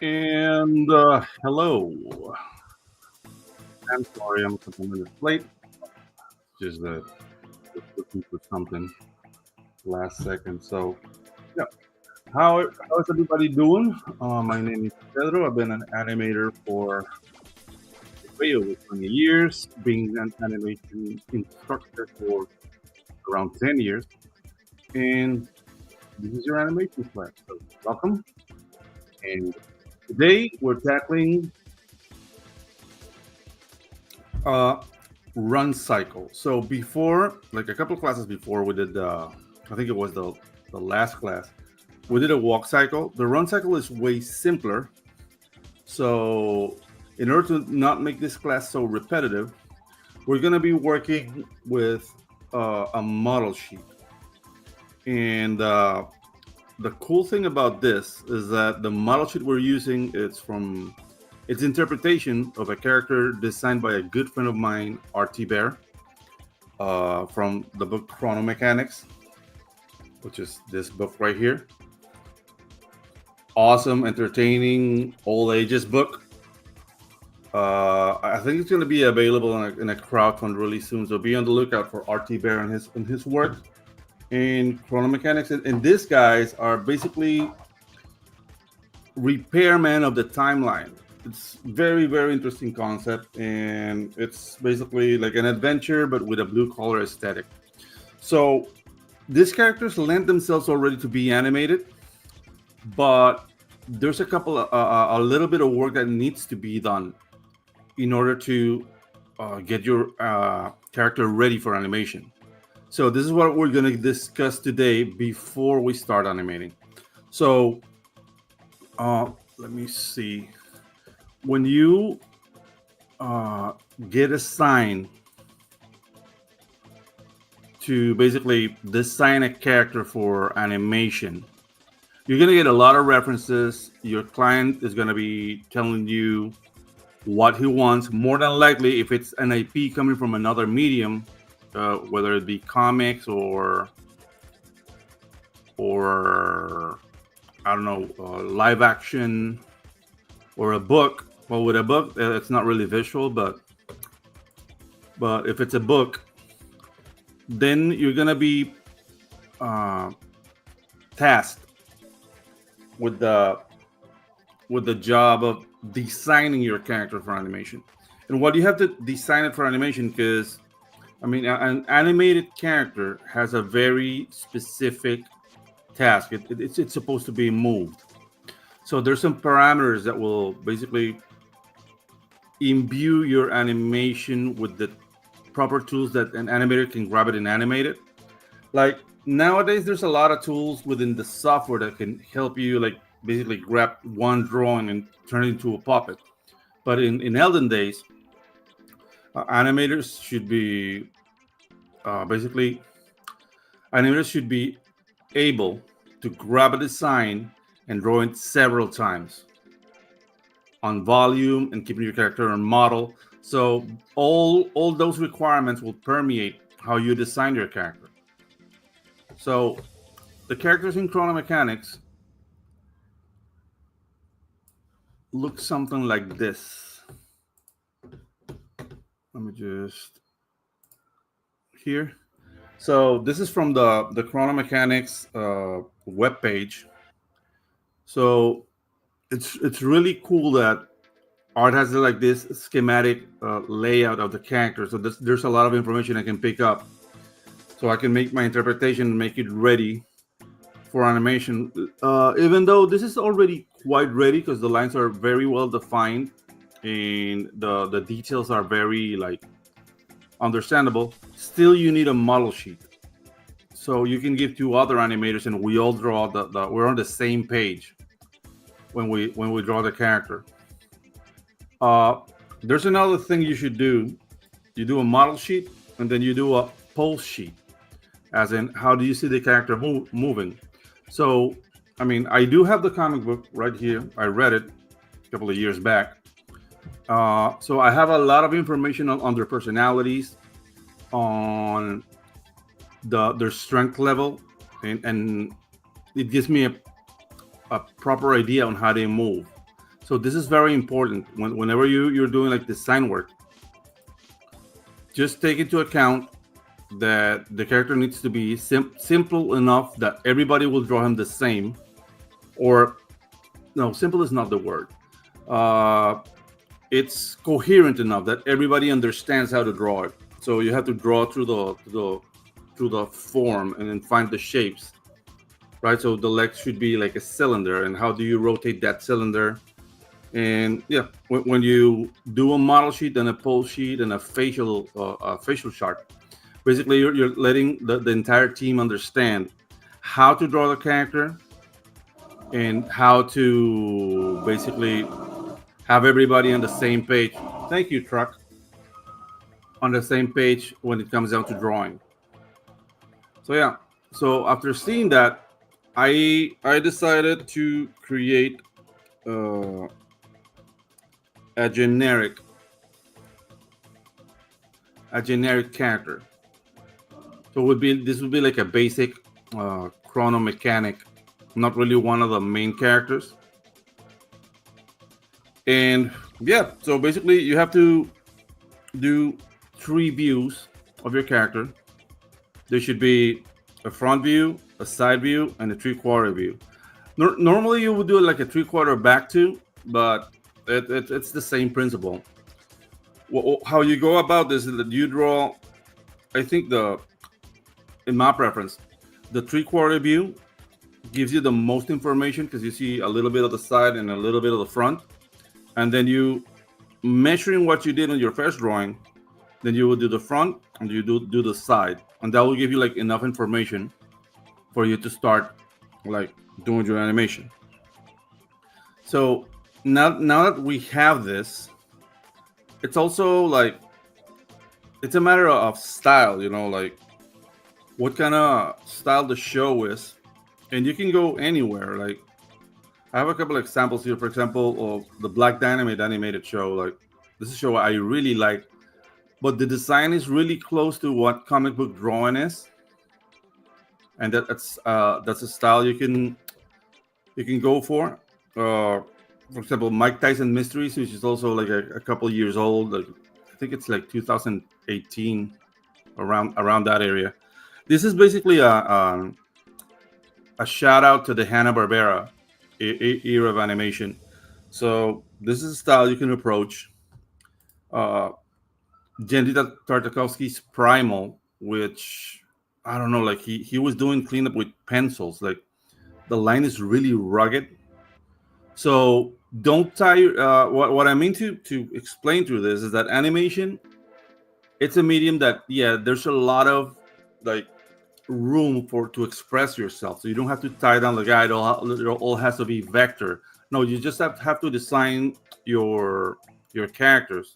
And hello. I'm sorry, I'm a couple minutes late. Just looking for something last second. So yeah, how is everybody doing? My name is Pedro. I've been an animator for way over 20 years, being an animation instructor for around 10 years, and this is your animation class. So welcome. And today we're tackling uh, run cycle. So before, like a couple of classes before, we did I think it was the last class. We did a walk cycle. The run cycle is way simpler. So in order to not make this class so repetitive, we're going to be working with a model sheet. And the cool thing about this is that the model sheet we're using it's from its interpretation of a character designed by a good friend of mine, RT Bear, from the book Chrono Mechanics, which is this book right here. Awesome, entertaining, all ages book. I think it's going to be available in a crowdfund really soon, so be on the lookout for RT Bear and his work in Chrono Mechanics. And these guys are basically repairmen of the timeline. It's very interesting concept, and it's basically like an adventure but with a blue collar aesthetic. So these characters lend themselves already to be animated, but there's a little bit of work that needs to be done in order to get your character ready for animation. So this is what we're going to discuss today before we start animating. So let me see. When you uh, get assigned to basically design a character for animation, you're going to get a lot of references. Your client is going to be telling you what he wants. More than likely, if it's an IP coming from another medium, whether it be comics or I don't know, live action or a book. Well, with a book, it's not really visual, but if it's a book, then you're gonna be uh, tasked with the job of designing your character for animation. And what you have to design it for animation, because I mean, an animated character has a very specific task. It's supposed to be moved. So there's some parameters that will basically imbue your animation with the proper tools that an animator can grab it and animate it. Like nowadays, there's a lot of tools within the software that can help you, like basically grab one drawing and turn it into a puppet. But in Elden days, animators should be basically animators should be able to grab a design and draw it several times on volume and keeping your character on model. So all those requirements will permeate how you design your character. So the characters in Chrono Mechanics look something like this. Let me just here. So this is from the Chrono Mechanics web page. So it's really cool that art has like this schematic layout of the character. So there's a lot of information I can pick up, so I can make my interpretation and make it ready for animation. Even though this is already quite ready because the lines are very well defined and the details are very like understandable. Still, you need a model sheet so you can give to other animators, and we all draw the we're on the same page when we draw the character. Uh, there's another thing you should do. You do a model sheet, and then you do a pulse sheet, as in how do you see the character moving. So, I mean, I do have the comic book right here. I read it a couple of years back. So I have a lot of information on their personalities, on their strength level, and it gives me a proper idea on how they move. So this is very important whenever you're doing like design work. Just take into account that the character needs to be simple enough that everybody will draw him the same, or no, simple is not the word. Uh, it's coherent enough that everybody understands how to draw it. So you have to draw through the form and then find the shapes, right? So the leg should be like a cylinder, and how do you rotate that cylinder? And yeah, when you do a model sheet and a pose sheet and a facial chart, basically you're letting the entire team understand how to draw the character and how to basically have everybody on the same page. Thank you, truck. On the same page when it comes down to drawing. So yeah. So after seeing that, I decided to create uh, a generic character. So it would be this would be like a basic chrono mechanic, not really one of the main characters. And yeah, so basically you have to do three views of your character. There should be a front view, a side view, and a three-quarter view. Normally you would do it like a three-quarter back to, but it's the same principle. How you go about this is that you draw. I think in my preference, the three-quarter view gives you the most information because you see a little bit of the side and a little bit of the front, and then you measuring what you did on your first drawing, then you will do the front and you do the side, and that will give you like enough information for you to start like doing your animation. So now that we have this, it's also like it's a matter of style, like what kind of style the show is, and you can go anywhere. Like I have a couple of examples here. For example, of the Black Dynamite animated show. Like this is a show I really like, but the design is really close to what comic book drawing is, and that's a style you can go for. For example, Mike Tyson Mysteries, which is also like a couple years old. Like I think it's like 2018, around that area. This is basically a shout out to the Hanna Barbera era of animation. So this is a style you can approach. Uh, Gendy Tartakovsky's Primal, which I don't know, like he was doing cleanup with pencils. Like the line is really rugged. So don't tie. What I mean to explain through this is that animation, it's a medium that there's a lot of like room for to express yourself. So you don't have to tie down the guide. It all has to be vector. No, you just have to design your characters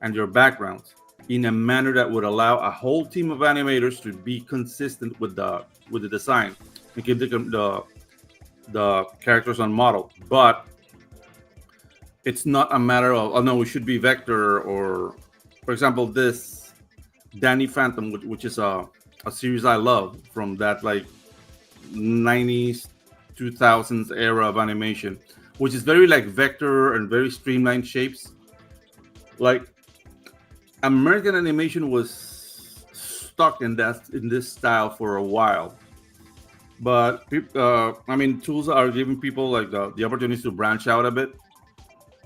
and your backgrounds in a manner that would allow a whole team of animators to be consistent with the design and keep the characters on model. But it's not a matter of, oh no, it should be vector, or for example this Danny Phantom, which is a series I love from that like 90s 2000s era of animation, which is very like vector and very streamlined shapes. Like American animation was stuck in this style for a while, but I mean, tools are giving people like the opportunities to branch out a bit.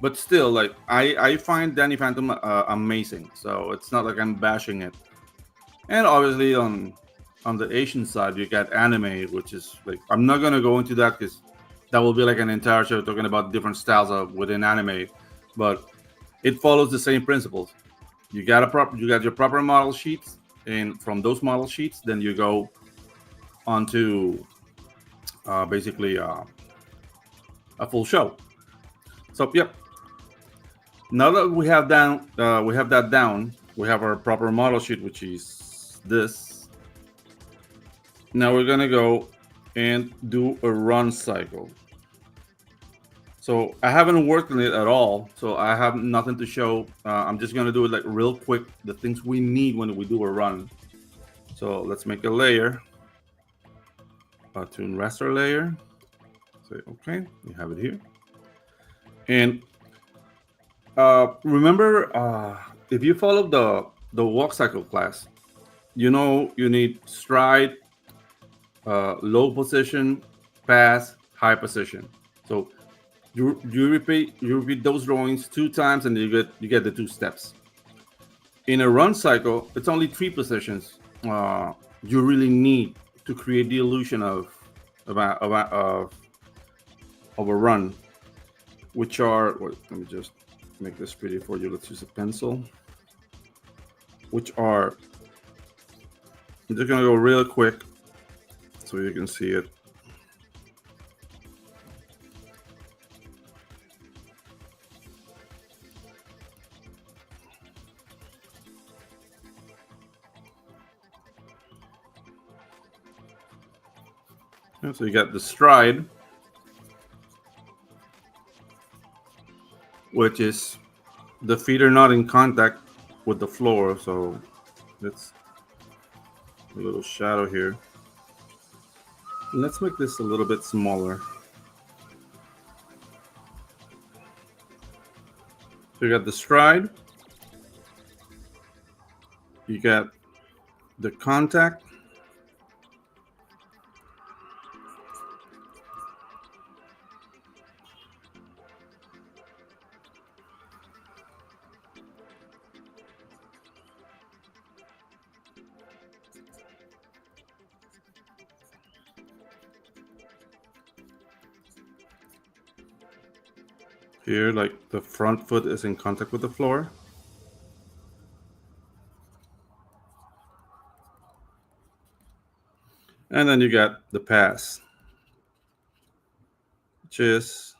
But still, like I find Danny Phantom amazing, so it's not like I'm bashing it. And obviously on the Asian side, you got anime, which is like I'm not gonna go into that because that will be like an entire show talking about different styles of within anime, but it follows the same principles. You got your proper model sheets, and from those model sheets, then you go onto basically a full show. So yep. Now that we have that down. We have our proper model sheet, which is this. Now we're gonna go and do a run cycle. So I haven't worked on it at all, so I have nothing to show. I'm just gonna do it like real quick, the things we need when we do a run. So let's make a layer, a toon raster layer. Say okay, we have it here. And remember, if you follow the walk cycle class, you know you need stride, low position, pass, high position. So you repeat those drawings 2 times, and you get the 2 steps. In a run cycle, it's only 3 positions. You really need to create the illusion of a run, which are, wait, let me just make this pretty for you. Let's use a pencil. Which are, I'm just gonna go real quick so you can see it. Yeah, so you got the stride, which is the feet are not in contact with the floor. So that's a little shadow here. Let's make this a little bit smaller. So you got the stride, you got the contact, here, like the front foot is in contact with the floor. And then you got the pass, which is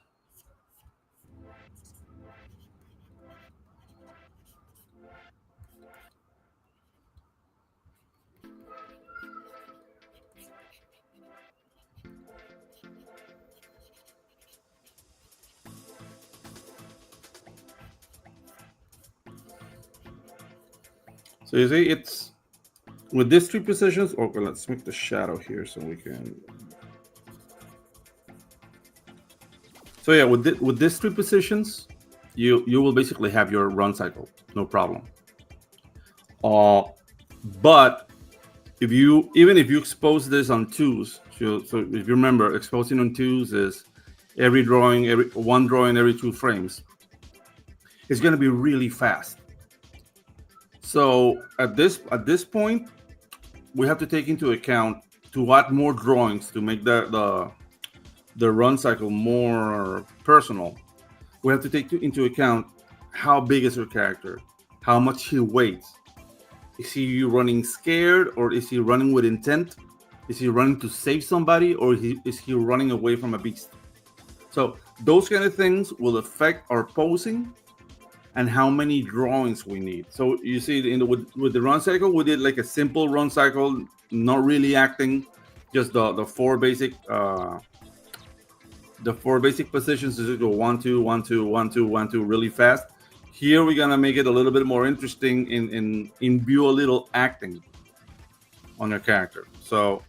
so you see it's with these 3 positions. Okay, let's make the shadow here so we can. So yeah, with these 3 positions, you will basically have your run cycle, no problem. Uh, but if you even if you expose this on twos, so if you remember, exposing on twos is every one drawing every 2 frames. It's going to be really fast. So at this point, we have to take into account to add more drawings to make the run cycle more personal. We have to take into account how big is your character, how much he weighs. Is he running scared, or is he running with intent? Is he running to save somebody, or is he running away from a beast? So those kind of things will affect our posing and how many drawings we need. So you see, with the run cycle, we did like a simple run cycle, not really acting, just the four basic positions to go 1 2 1 2 1 2 1 2 really fast. Here we're gonna make it a little bit more interesting in view a little acting on your character. So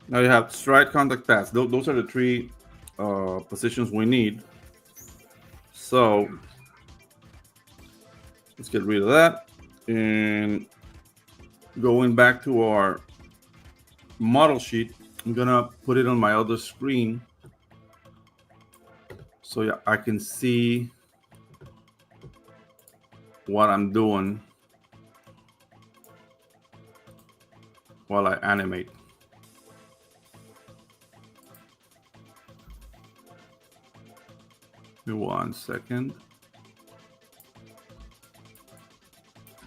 now you have stride, contact, pass. Those are the 3 positions we need. So let's get rid of that. And going back to our model sheet, I'm gonna put it on my other screen so yeah, I can see what I'm doing while I animate. Give me 1 second.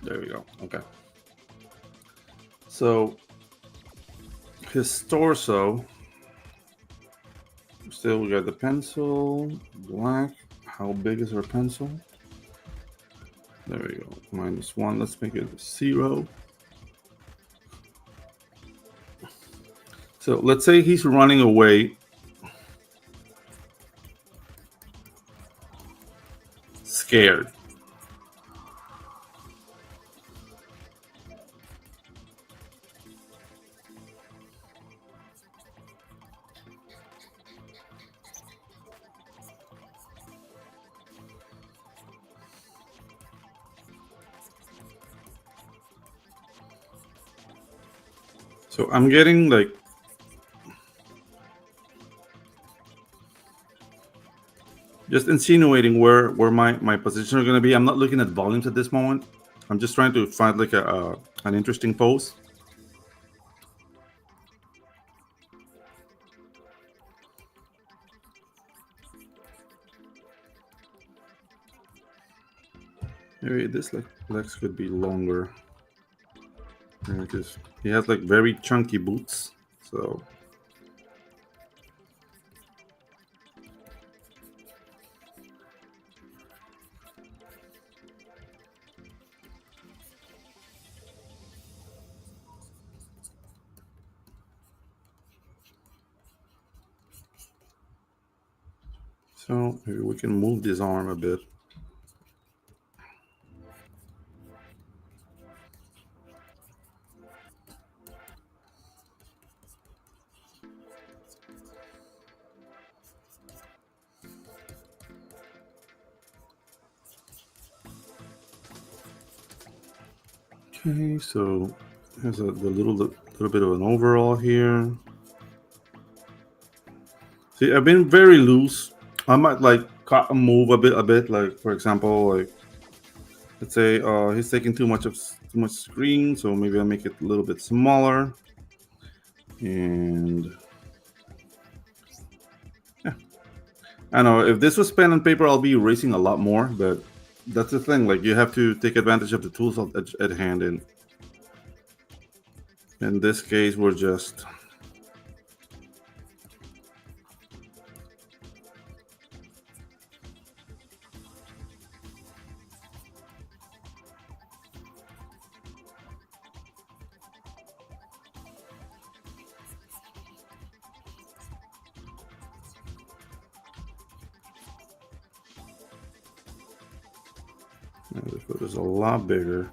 There we go. Okay. So his torso, still we got the pencil, black. How big is our pencil? There we go. -1. Let's make it 0. So let's say he's running away. Scared. So I'm getting like just insinuating where my positions are going to be. I'm not looking at volumes at this moment. I'm just trying to find like a an interesting pose. Maybe this like legs could be longer because he has like very chunky boots. So maybe we can move this arm a bit. Okay, so there's the little bit of an overall here. See, I've been very loose. I might like cut and move a bit. Like for example, like let's say he's taking too much screen, so maybe I make it a little bit smaller. And yeah, I know if this was pen and paper, I'll be erasing a lot more. But that's the thing. Like you have to take advantage of the tools at hand. And in this case, we're just the foot is a lot bigger.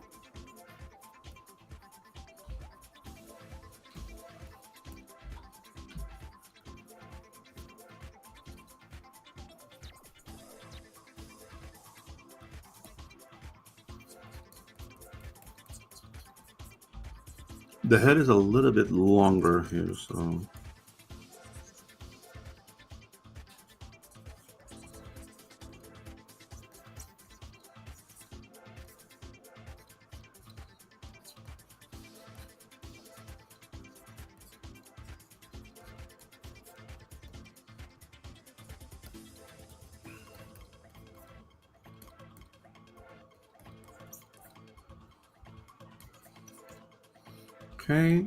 The head is a little bit longer here, so okay.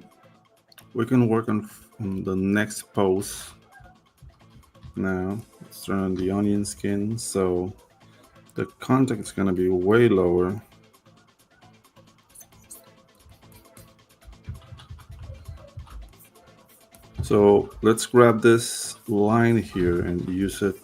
We can work on the next pose now. Let's turn on the onion skin, so the contact is gonna be way lower. So let's grab this line here and use it.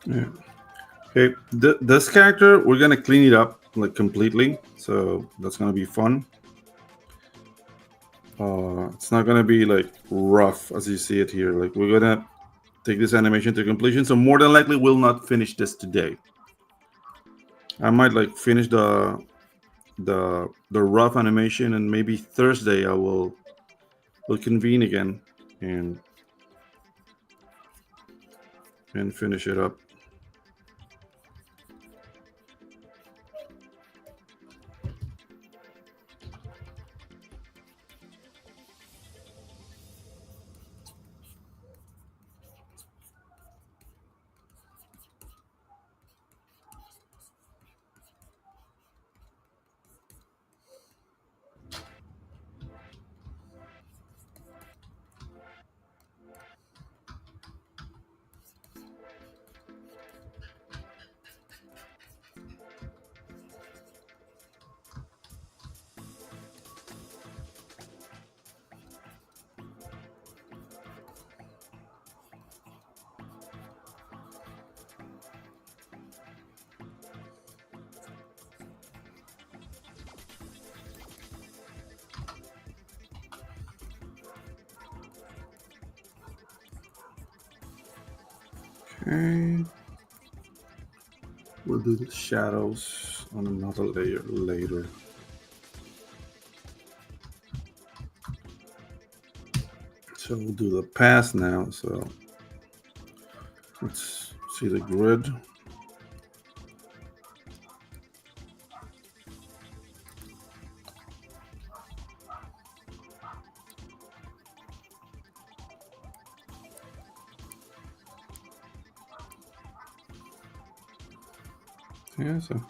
Yeah. Okay, this character, we're gonna clean it up like completely, so that's gonna be fun. It's not gonna be like rough as you see it here. Like we're gonna take this animation to completion, so more than likely we'll not finish this today. I might like finish the rough animation, and maybe Thursday I will convene again and finish it up. Okay. We'll do the shadows on another layer later. So we'll do the path now. So let's see the grid. Yeah, so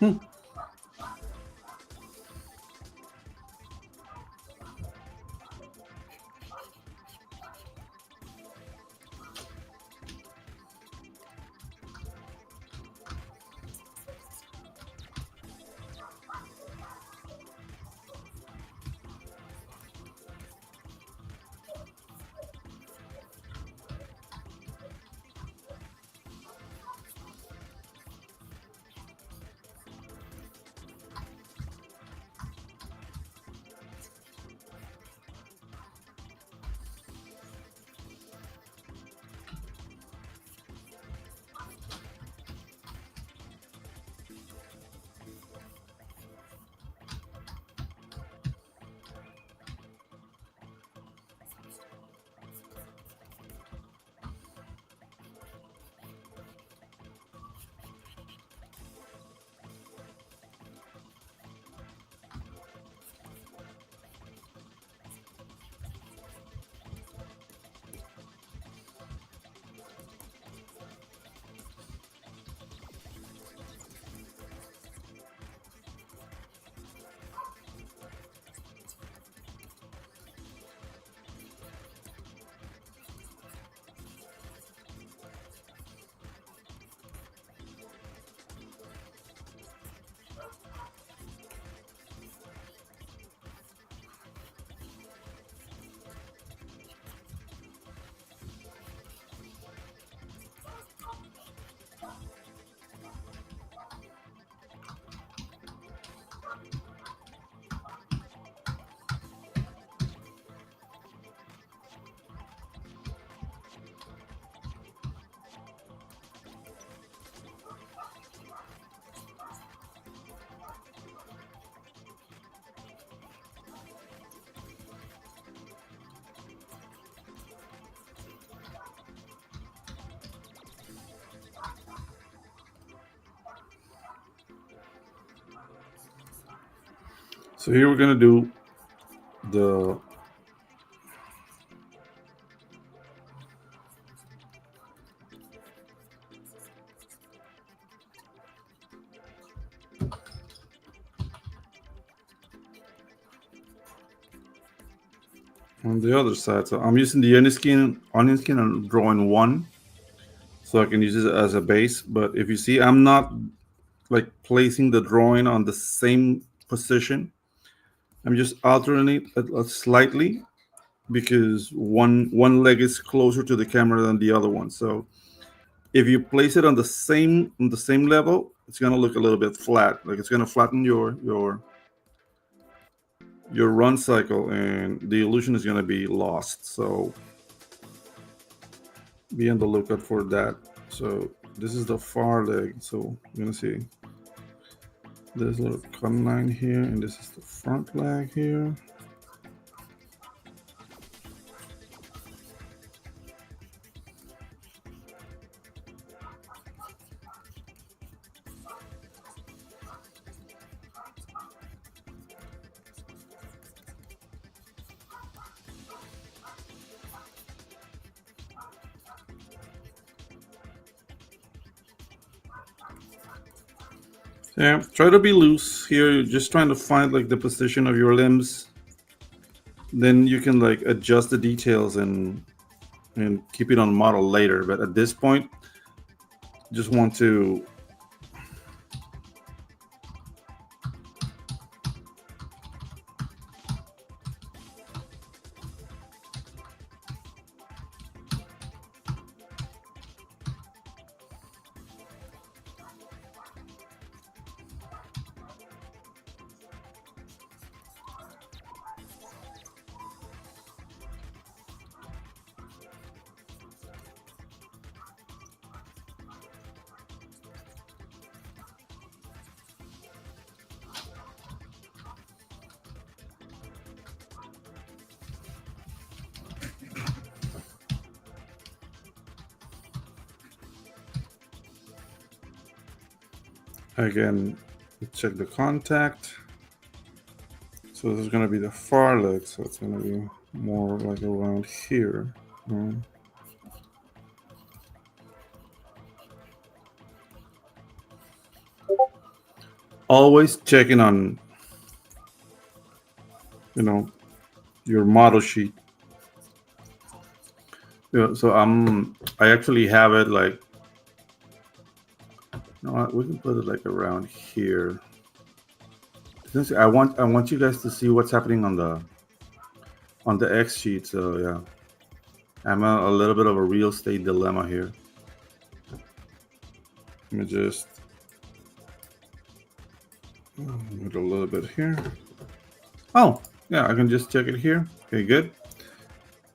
here we're gonna do the on the other side. So I'm using the onion skin and drawing one, so I can use it as a base. But if you see, I'm not like placing the drawing on the same position. I'm just altering it slightly because one leg is closer to the camera than the other one. So if you place it on the same level, it's gonna look a little bit flat. Like it's gonna flatten your run cycle, and the illusion is gonna be lost. So be on the lookout for that. So this is the far leg. So you're gonna see there's a little cut line here, and this is the front leg here. Yeah, try to be loose here. You're just trying to find like the position of your limbs. Then you can like adjust the details and keep it on model later. But at this point, just want to Again, check the contact. So this is going to be the far leg, so it's going to be more like around here. Always checking on, your model sheet. So I actually have it like, we can put it like around here. Since I want you guys to see what's happening on the X sheet. So yeah, I'm a little bit of a real estate dilemma here. Let me just move it a little bit here. Oh yeah, I can just check it here. Okay, good.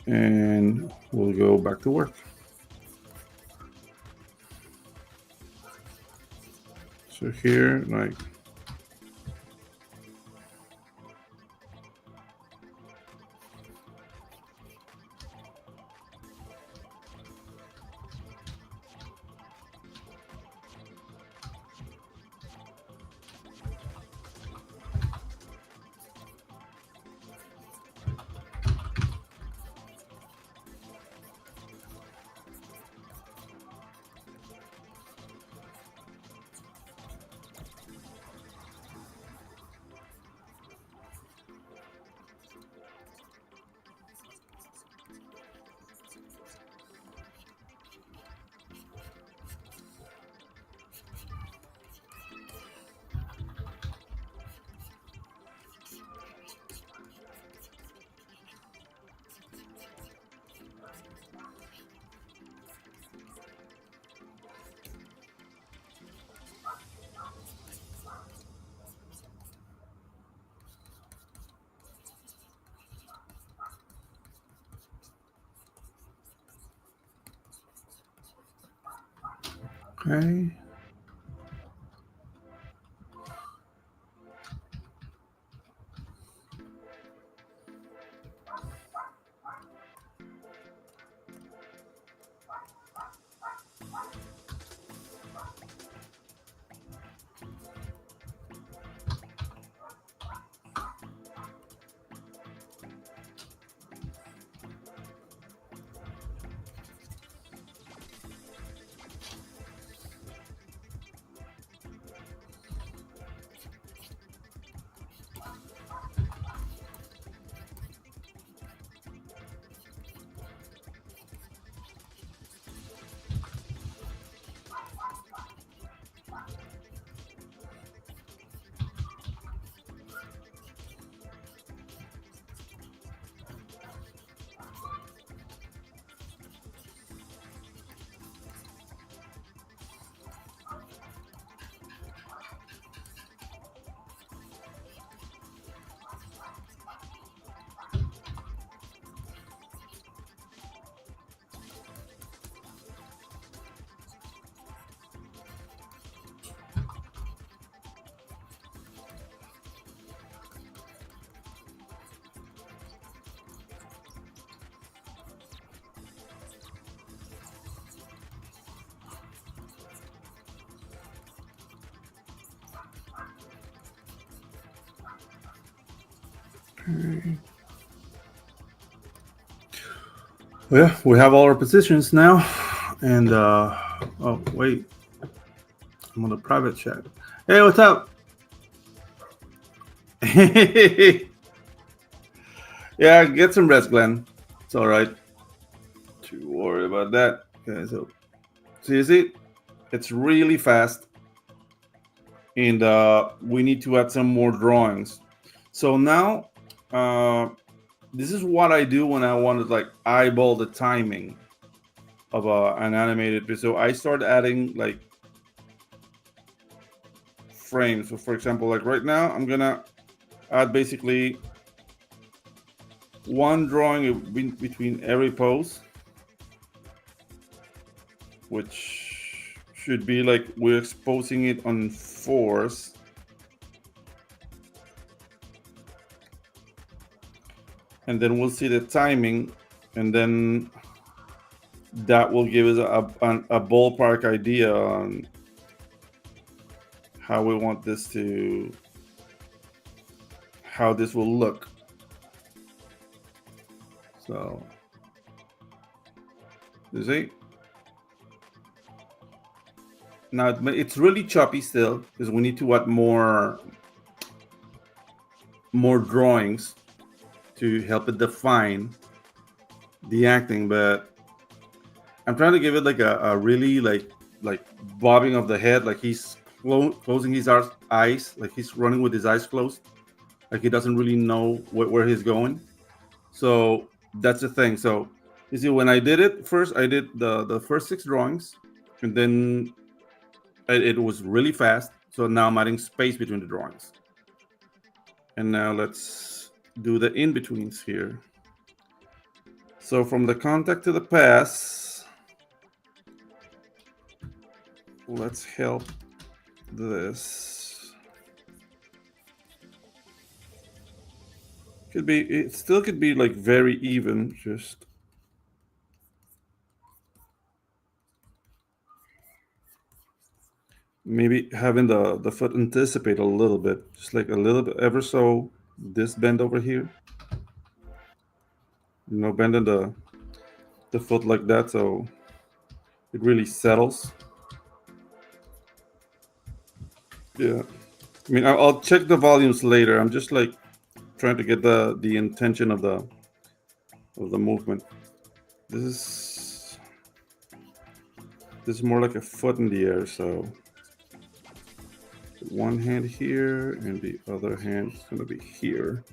And we'll go back to work. So here, like, okay. Well, yeah, we have all our positions now, and oh wait, I'm on the private chat. Hey, what's up? Yeah, get some rest, Glenn. It's all right. Too worry about that. Okay, so you see, it's really fast, and we need to add some more drawings. So now, this is what I do when I want to like eyeball the timing of an animated video. So I start adding like frames. So for example, like right now, I'm gonna add basically one drawing between every pose, which should be like we're exposing it on fours. And then we'll see the timing, and then that will give us a ballpark idea on how we want this to, how this will look. So, you see? Now it's really choppy still because we need to add more drawings to help it define the acting. But I'm trying to give it like a really like bobbing of the head, like he's closing his eyes, like he's running with his eyes closed, like he doesn't really know where he's going. So that's the thing. So you see, when I did it first, I did the first 6 drawings, and then it was really fast. So now I'm adding space between the drawings. And now let's do the in-betweens here. So from the contact to the pass, let's help this. Could be, it still could be like very even, just maybe having the foot anticipate a little bit, just like a little bit, ever so this bend over here. Bending the foot like that, so it really settles. Yeah, I mean, I'll check the volumes later. I'm just like trying to get the intention of the movement. This is more like a foot in the air, so one hand here and the other hand is going to be here.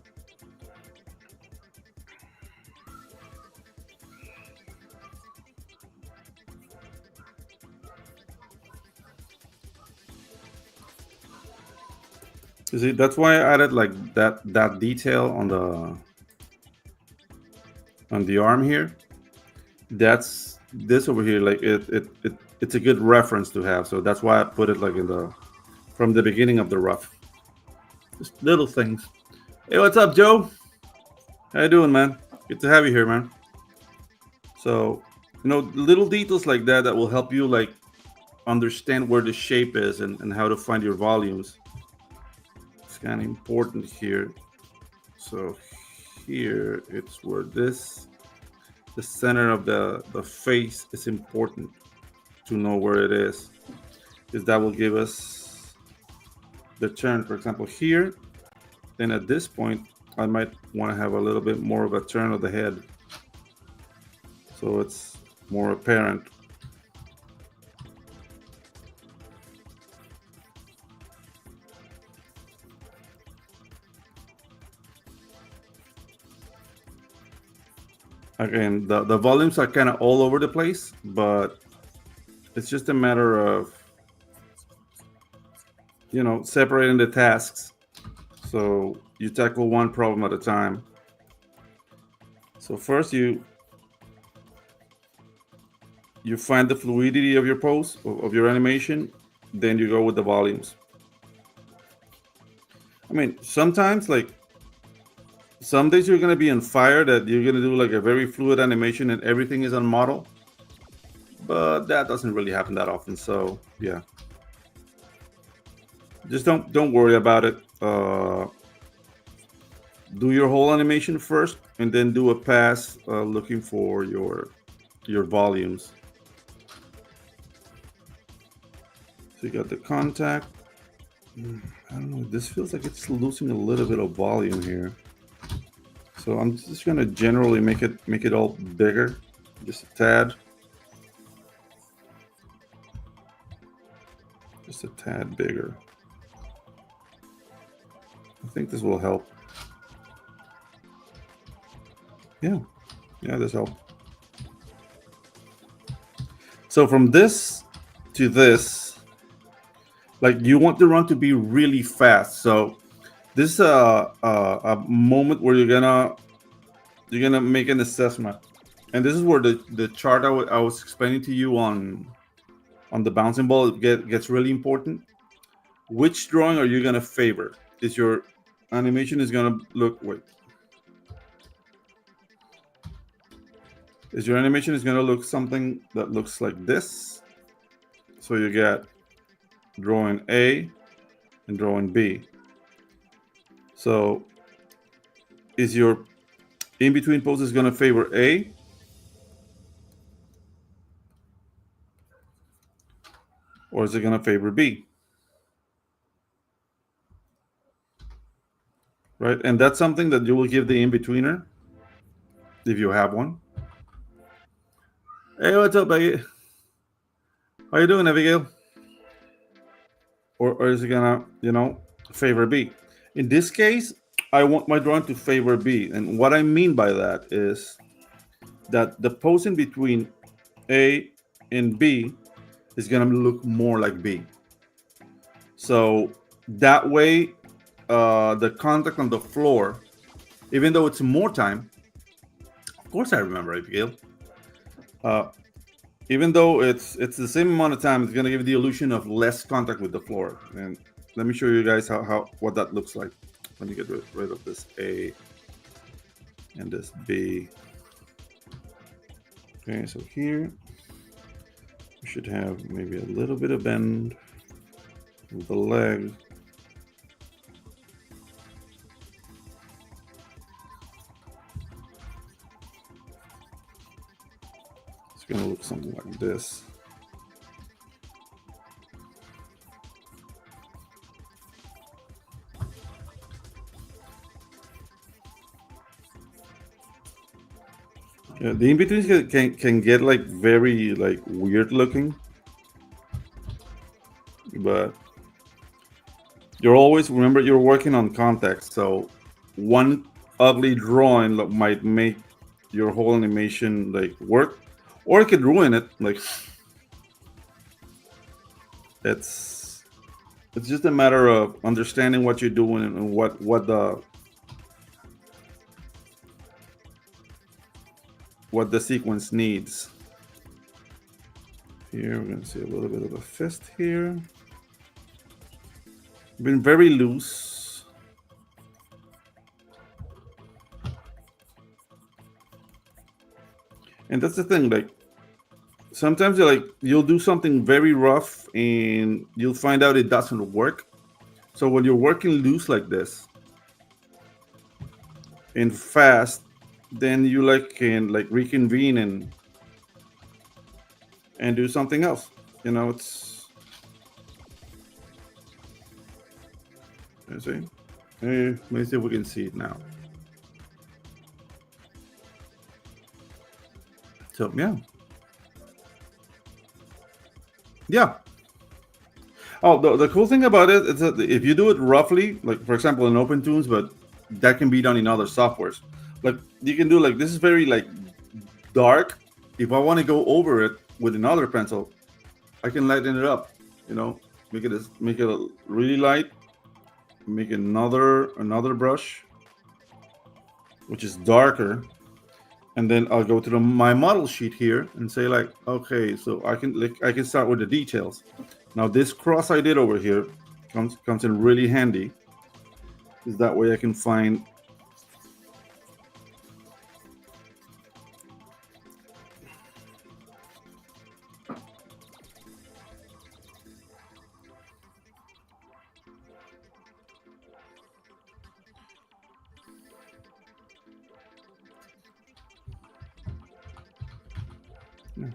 You see, that's why I added like that detail on the arm here. That's this over here, like it's a good reference to have. So that's why I put it like from the beginning of the rough. Just little things. Hey, what's up, Joe? How you doing, man? Good to have you here, man. So, little details like that will help you like understand where the shape is and how to find your volumes. It's kind of important here. So here it's where the center of the face is important to know where it is, because that will give us the turn. For example, here, then at this point, I might want to have a little bit more of a turn of the head, so it's more apparent. Again, the volumes are kind of all over the place, but it's just a matter of separating the tasks, so you tackle one problem at a time. So first you find the fluidity of your pose, of your animation, then you go with the volumes. I mean, sometimes, like, some days you're going to be on fire that you're going to do like a very fluid animation and everything is on model, but that doesn't really happen that often. So yeah, just don't worry about it. Do your whole animation first and then do a pass looking for your volumes. So you got the contact. I don't know, this feels like it's losing a little bit of volume here. So I'm just gonna generally make it all bigger, just a tad. Just a tad bigger. I think this will help. Yeah, this helps. So from this to this, like, you want the run to be really fast. So this is a moment where you're gonna make an assessment, and this is where the chart I was explaining to you on the bouncing ball gets really important. Which drawing are you gonna favor? Is your animation is gonna look is your animation is gonna look something that looks like this? So you get drawing A, and drawing B. So is your in-between pose is going to favor A, or is it going to favor B? Right? And that's something that you will give the in-betweener if you have one. Hey, what's up, Becky? How you doing, Abigail? Or is it gonna, favor B? In this case, I want my drawing to favor B. And what I mean by that is that the pose in between A and B is gonna look more like B. So that way, the contact on the floor, even though it's more time, of course I remember, Abigail. Even though it's the same amount of time, it's gonna give the illusion of less contact with the floor. And let me show you guys how what that looks like. Let me get rid of this A and this B. Okay, so here we should have maybe a little bit of bend with the leg. It's gonna look something like this. Yeah, the in-betweens can get like very like weird looking, but you're always remember you're working on context. So one ugly drawing might make your whole animation like work, or it could ruin it. Like it's just a matter of understanding what you're doing and what the sequence needs. Here we're gonna see a little bit of a fist here. Been very loose. And that's the thing, like sometimes you'll do something very rough and you'll find out it doesn't work. So when you're working loose like this and fast, then you can reconvene and do something else. It's let's see. Let me see if we can see it now. So yeah. Oh, the cool thing about it is that if you do it roughly, like for example in OpenToons, but that can be done in other softwares. Like you can do this is very dark. If I want to go over it with another pencil, I can lighten it up. Make it really light. Make another brush, which is darker, and then I'll go to my model sheet here and say okay, so I can start with the details. Now this cross I did over here comes in really handy, is that way I can find yeah.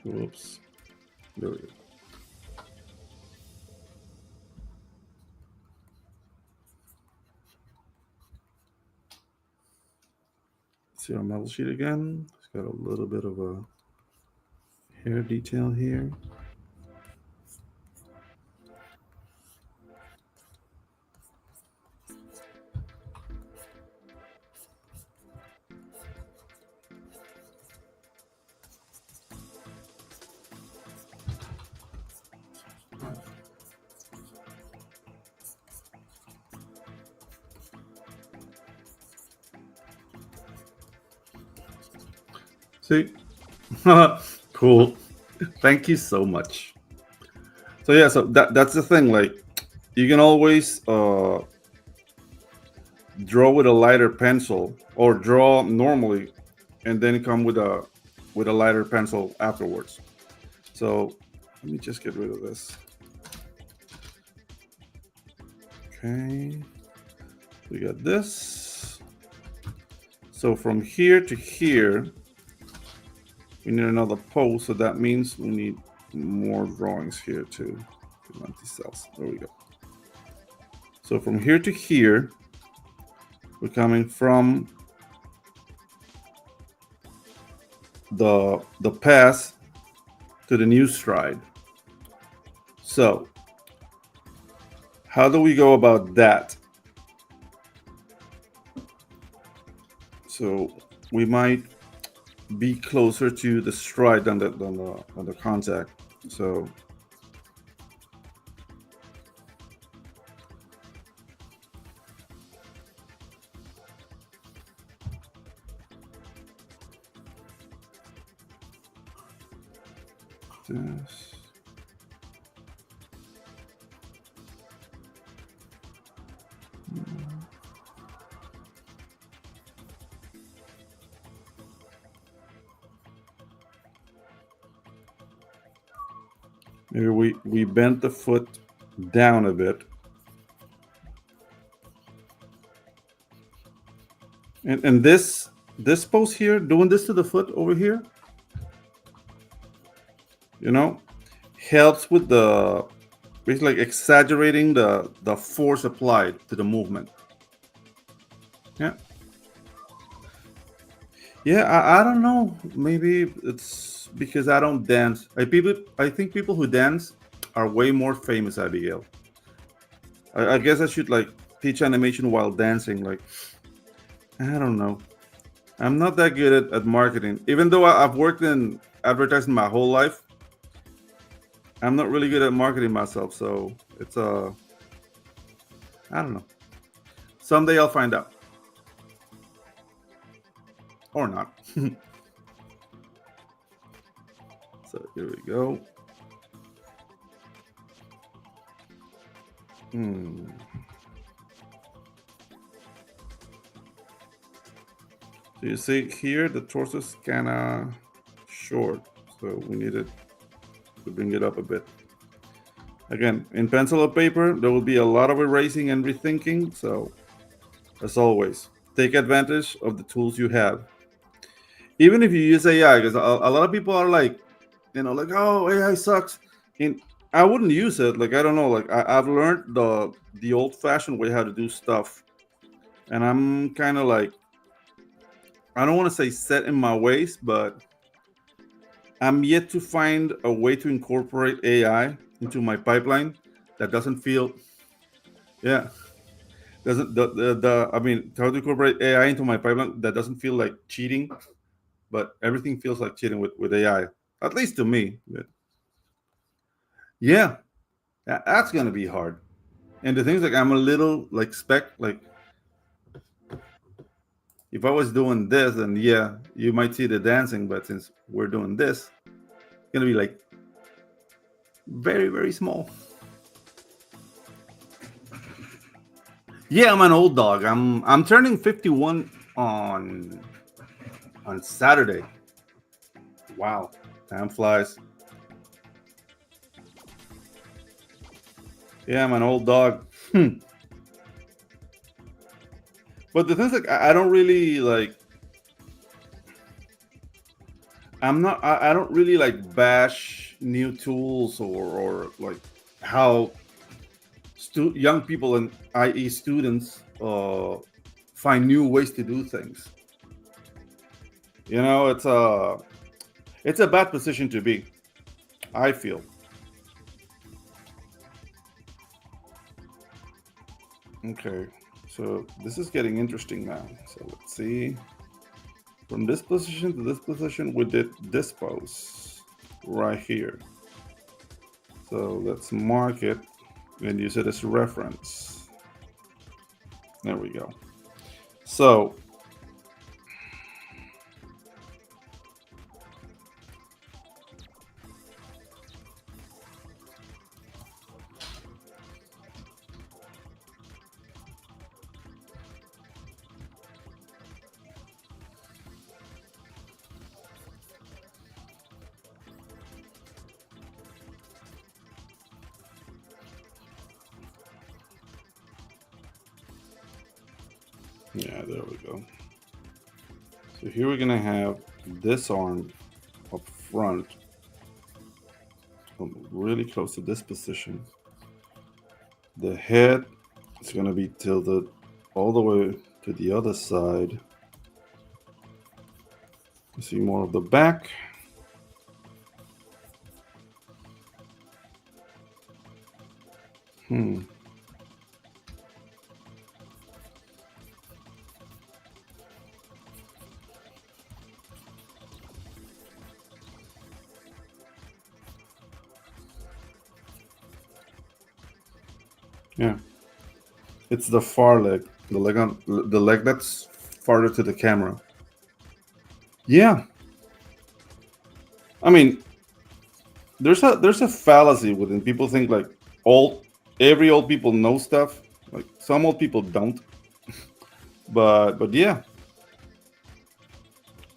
Whoops. There we go. See our model sheet again. It's got a little bit of a hair detail here. See? Cool. Thank you so much. So yeah, so that's the thing. Like you can always draw with a lighter pencil, or draw normally, and then come with a lighter pencil afterwards. So let me just get rid of this. Okay, we got this. So from here to here, we need another pose. So that means we need more drawings here too. Empty cells. There we go. So from here to here, we're coming from the pass to the new stride. So how do we go about that? So we might be closer to the stride than the contact. So this. Maybe we bent the foot down a bit. And this pose here, doing this to the foot over here, you know, helps with the basically like exaggerating the force applied to the movement. Yeah. Yeah, I don't know. Maybe it's because I don't dance. I think people who dance are way more famous, Abigail. I guess I should like teach animation while dancing. Like, I don't know. I'm not that good at marketing. Even though I've worked in advertising my whole life, I'm not really good at marketing myself. So it's I don't know. Someday I'll find out. Or not. So here we go. So you see here, the torso is kind of short. So we needed to bring it up a bit. Again, in pencil or paper, there will be a lot of erasing and rethinking. So as always, take advantage of the tools you have. Even if you use AI, because a lot of people are like, like, oh, AI sucks. And I wouldn't use it. Like, I don't know. Like, I've learned the old-fashioned way how to do stuff, and I'm kind of like, I don't want to say set in my ways, but I'm yet to find a way to incorporate AI into my pipeline that doesn't feel, yeah, doesn't I mean, how to incorporate AI into my pipeline that doesn't feel like cheating, but everything feels like cheating with AI, at least to me. But yeah, that's gonna be hard. And the things like I'm a little like like if I was doing this, then yeah, you might see the dancing, but since we're doing this, it's gonna be like very, very small. Yeah, I'm an old dog. I'm turning 51 on Saturday. Wow, time flies. Yeah, I'm an old dog. But the thing's like I don't really like. I don't really like bash new tools or like how young people and i.e. students find new ways to do things. It's a bad position to be, I feel. Okay, so this is getting interesting now. So let's see. From this position to this position, we did this pose right here. So let's mark it and use it as reference. There we go. So Yeah, there we go. So here we're gonna have this arm up front, really close to this position. The head is gonna be tilted all the way to the other side. You see more of the back. Hmm. Yeah, it's the far leg, the leg that's farther to the camera. Yeah, I mean, there's a fallacy within people think like all every old people know stuff. Like some old people don't, but yeah,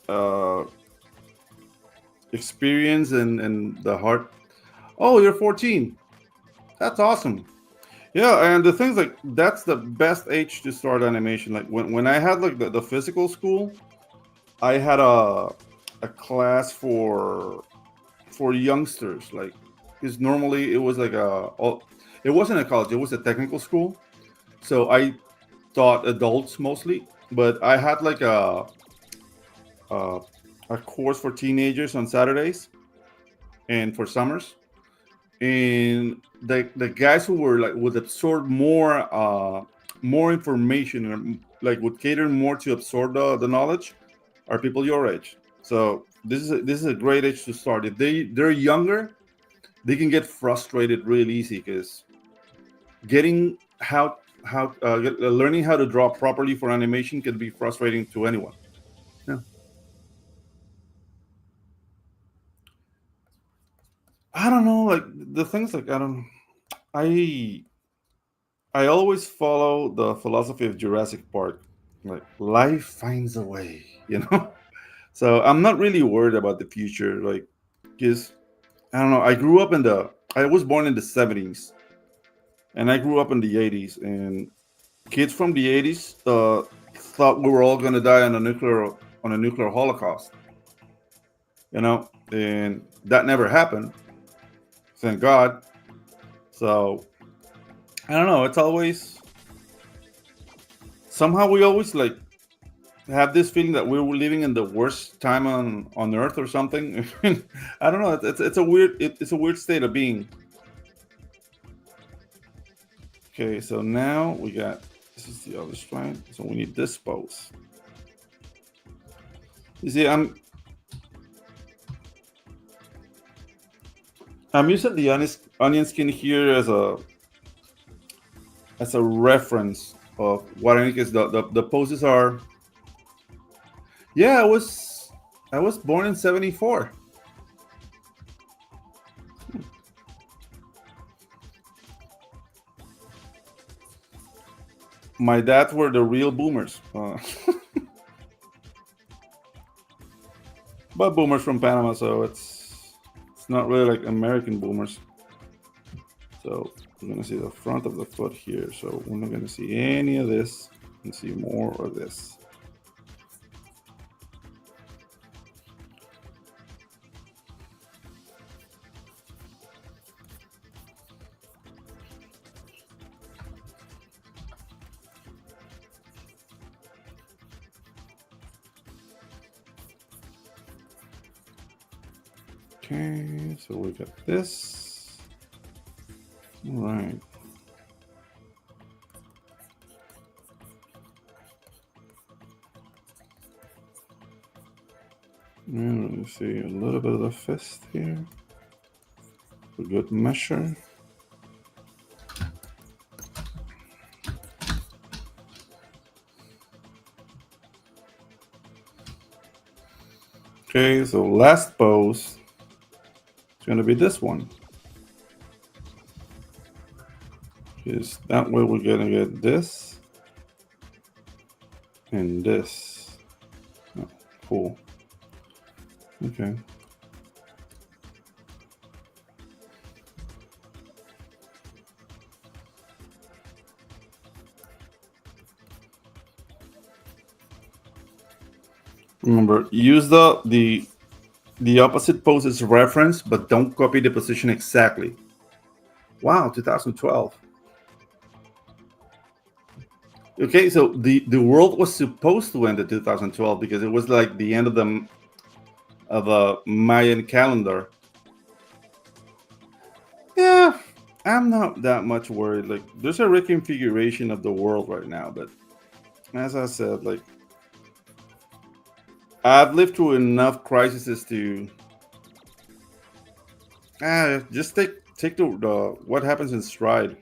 uh, experience and the heart. Oh, you're 14. That's awesome. Yeah, and the things like that's the best age to start animation. Like when I had like the physical school, I had a class for youngsters. Like because normally it was like it wasn't a college, it was a technical school. So I taught adults mostly, but I had like a, a course for teenagers on Saturdays and for summers. And the guys who were like would absorb more information and like would cater more to absorb the knowledge are people your age. So this is a great age to start. If they're younger, they can get frustrated real easy because getting learning how to draw properly for animation can be frustrating to anyone. Yeah. I don't know, like the things like I I always follow the philosophy of Jurassic Park. Like life finds a way, you know? So I'm not really worried about the future. Like, because I don't know, I was born in the 70s and I grew up in the 80s. And kids from the 80s thought we were all going to die on a nuclear holocaust, you know? And that never happened, thank God. So I don't know, it's always, somehow we always like have this feeling that we're living in the worst time on earth or something. I don't know. It's a weird state of being. Okay, so now we got this is the other strand. So we need this pose. You see, I'm using the onion skin here as a reference of what I think is the poses are. Yeah, I was born in '74. My dad were the real boomers. But boomers from Panama, so it's not really like American boomers. So we're gonna see the front of the foot here. So we're not gonna see any of this and see more of this. Okay, so we got this. All right. And let me see a little bit of the fist here. A good measure. Okay, so last pose is gonna be this one. Because that way we're gonna get this and this. Oh, cool. Okay. Remember, use the opposite pose as reference, but don't copy the position exactly. Wow, 2012. Okay, so the world was supposed to end in 2012 because it was like the end of a Mayan calendar. Yeah, I'm not that much worried. Like, there's a reconfiguration of the world right now, but as I said, like, I've lived through enough crises to just take the what happens in stride.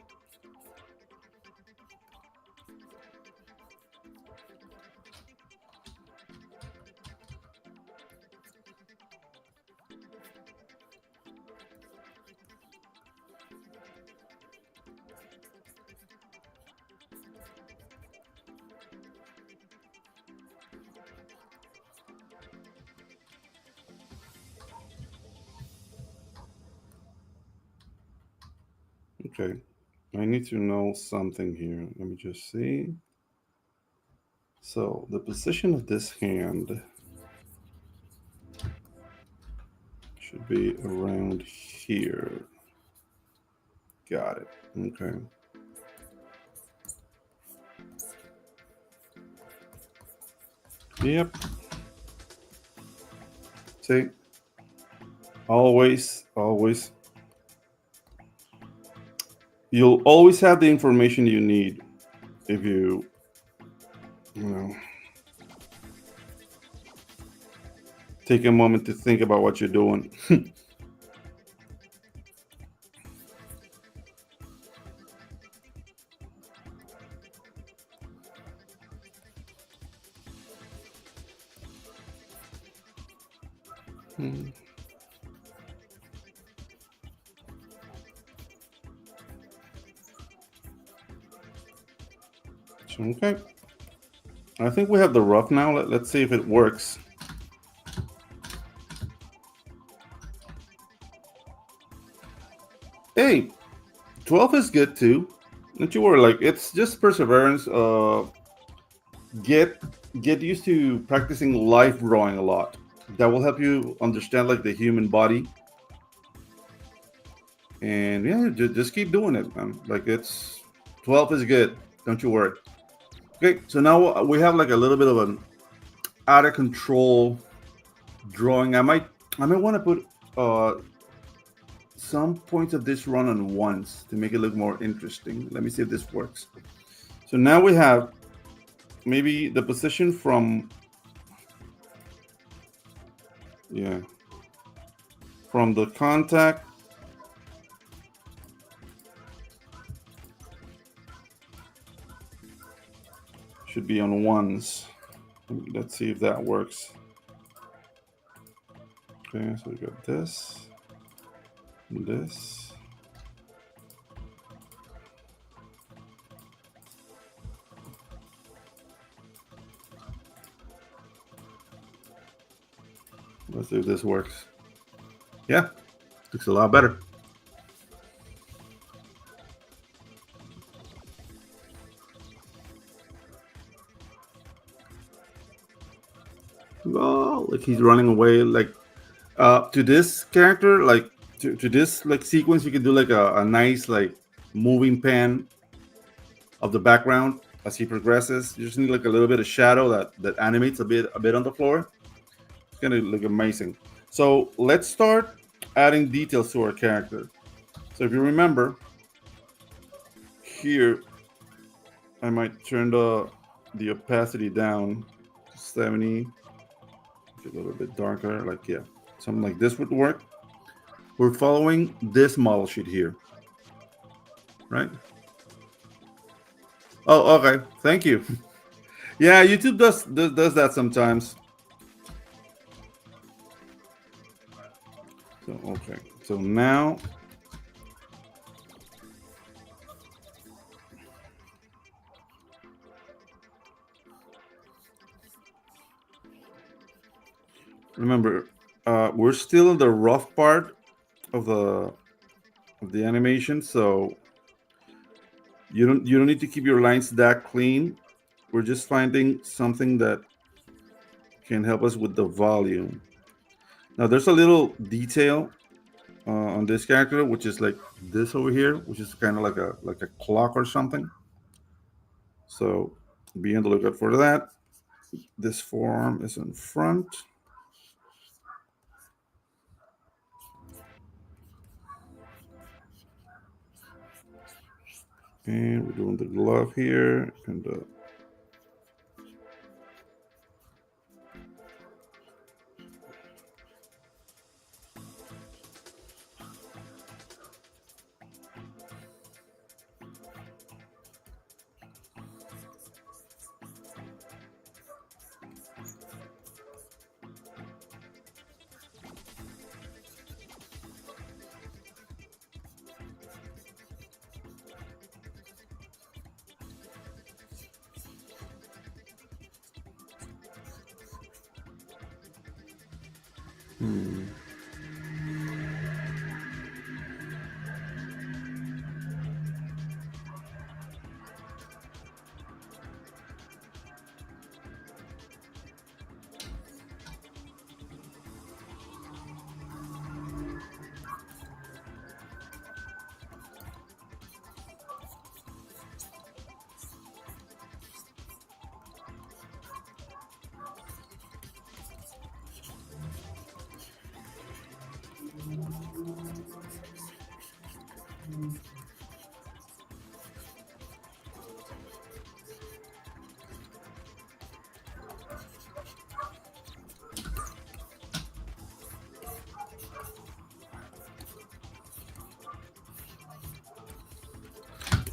Okay, I need to know something here. Let me just see. So the position of this hand should be around here. Got it. Okay. Yep. See, always, you'll always have the information you need if you know, take a moment to think about what you're doing. Hmm, so, okay. I think we have the rough now. Let's see if it works. Hey, 12 is good too. Don't you worry. Like, it's just perseverance. Get get used to practicing life drawing a lot. That will help you understand like the human body. And yeah, just keep doing it, man. Like, it's 12 is good. Don't you worry. Okay, so now we have like a little bit of an out of control drawing. I might want to put uh some points of this run on ones to make it look more interesting. Let me see if this works. So now we have maybe the position from, yeah, from the contact should be on ones. Let's see if that works. Okay, so we got this. Let's see if this works. Yeah, looks a lot better. Oh, like he's running away. Like, to this character, like to this like sequence, you can do like a nice like moving pan of the background as he progresses. You just need like a little bit of shadow that animates a bit on the floor. It's gonna look amazing. So let's start adding details to our character. So if you remember here, I might turn the opacity down to 70, a little bit darker. Like, yeah, something like this would work. We're following this model sheet here, right? Oh, okay. Thank you. Yeah, YouTube does that sometimes. So okay. So now remember, we're still in the rough part of the animation, so you don't need to keep your lines that clean. We're just finding something that can help us with the volume. Now there's a little detail on this character, which is like this over here, which is kind of like a clock or something. So be on the lookout for that. This forearm is in front. And we're doing the glove here and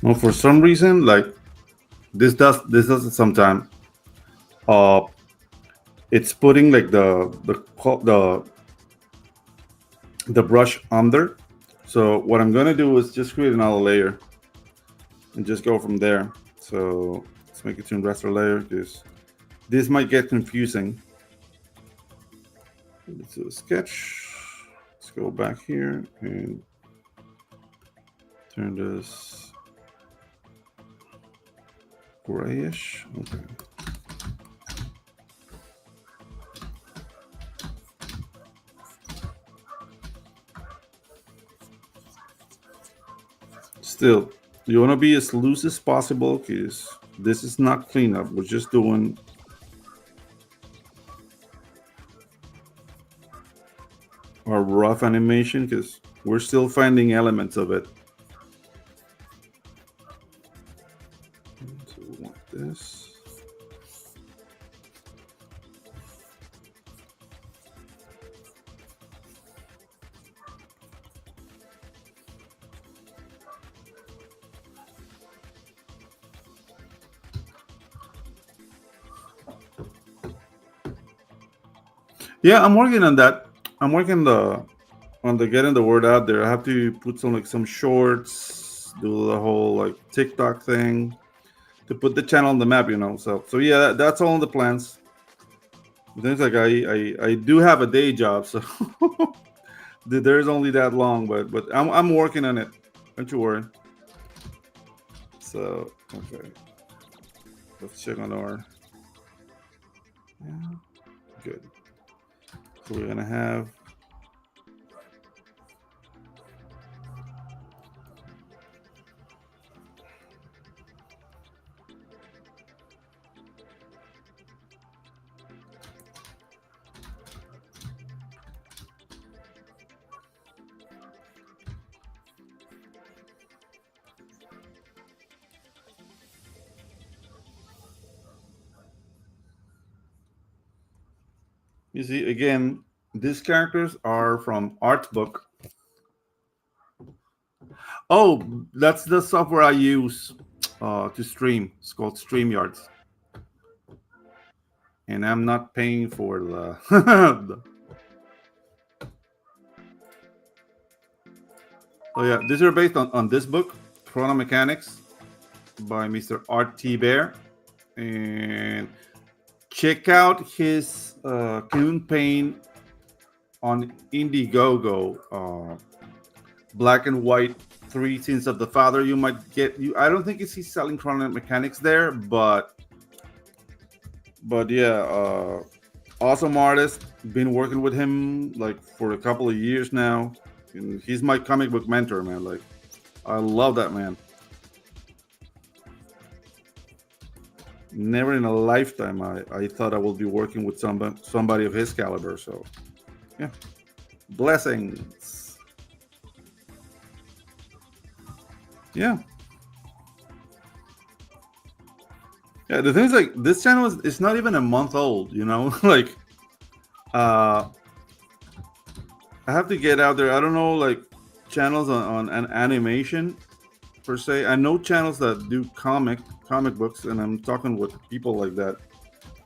well, for some reason, like this does it sometimes. Uh, it's putting like the brush under. So what I'm gonna do is just create another layer and just go from there. So let's make it to a raster layer because this might get confusing. Let's do a sketch. Let's go back here and turn this grayish. Okay. Still, you want to be as loose as possible because this is not cleanup. We're just doing a rough animation because we're still finding elements of it. So we want this. Yeah, I'm working on that. I'm working on the getting the word out there. I have to put some shorts, do the whole like TikTok thing to put the channel on the map, you know. So yeah, that's all in the plans. Things like I do have a day job, so there's only that long, but I'm working on it. Don't you worry. So okay, let's check on our. Yeah, good. So we're gonna have. You see, again, these characters are from art book. Oh, that's the software I use to stream. It's called StreamYards, and I'm not paying for the. Oh yeah, these are based on this book, Chrono Mechanics, by Mr. Art T. Bear, and check out his Coon Paint on Indiegogo. Black and white, three scenes of the father. You might get you. I don't think he's selling Chrono Mechanics there, but yeah. Awesome artist. Been working with him like for a couple of years now, and he's my comic book mentor, man. Like, I love that man. Never in a lifetime I thought I would be working with somebody of his caliber. So yeah, blessings. Yeah, yeah. The thing is, like, this channel is it's not even a month old. You know, like uh, I have to get out there. I don't know, like, channels on an animation per se. I know channels that do comic books, and I'm talking with people like that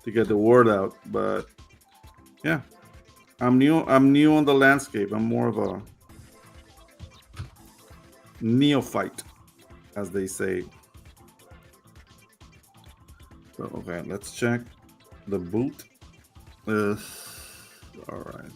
to get the word out. But yeah, I'm new. I'm new on the landscape. I'm more of a neophyte, as they say. So okay, let's check the boot. Uh, all right.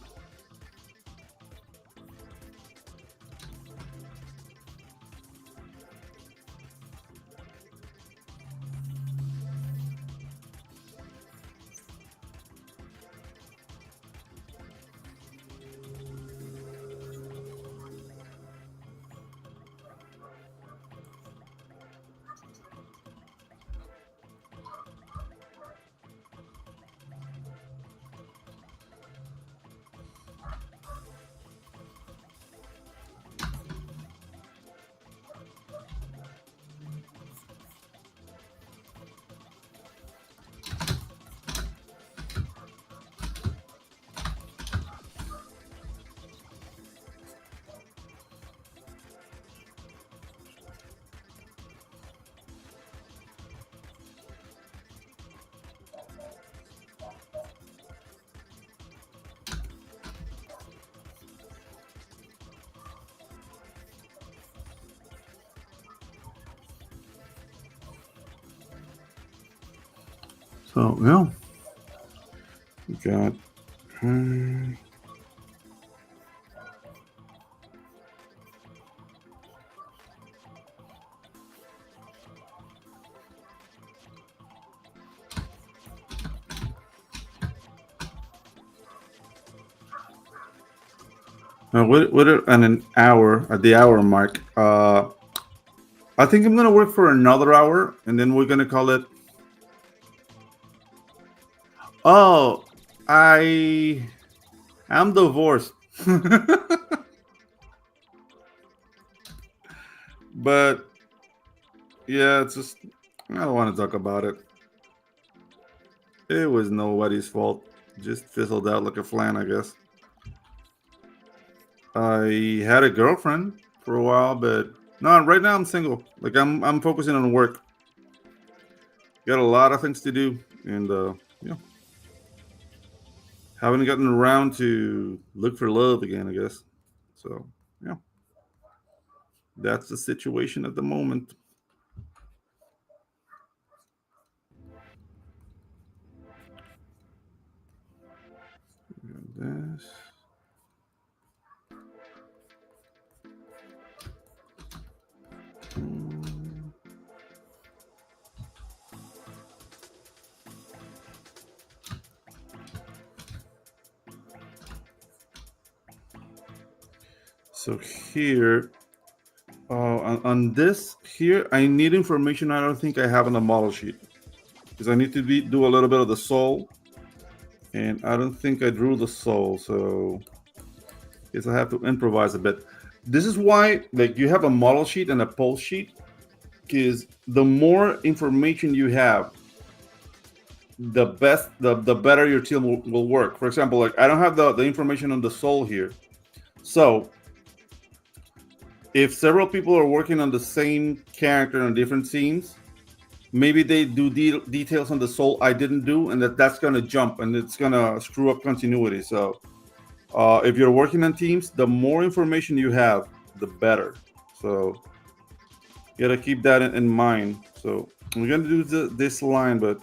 So yeah, we got. With an hour at the hour mark. I think I'm gonna work for another hour, and then we're gonna call it. Oh, I am divorced, but yeah, it's just I don't want to talk about it. It was nobody's fault. Just fizzled out like a flan, I guess. I had a girlfriend for a while, but no, right now I'm single. Like I'm focusing on work. Got a lot of things to do, and yeah, haven't gotten around to look for love again, I guess. So yeah, that's the situation at the moment. This. Mm. So here, on this here, I need information I don't think I have on the model sheet because I need to do a little bit of the soul, and I don't think I drew the soul, so I guess I have to improvise a bit. This is why, like, you have a model sheet and a pulse sheet, because the more information you have, the better your team will work. For example, like I don't have the information on the soul here, so if several people are working on the same character on different scenes, maybe they do details on the soul I didn't do, and that's gonna jump and it's gonna screw up continuity. So if you're working on teams, the more information you have, the better. So you gotta keep that in mind. So we're gonna do this line, but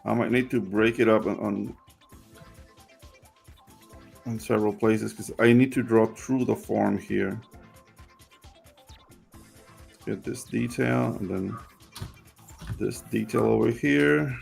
I might need to break it up on several places because I need to draw through the form here. Get this detail and then this detail over here.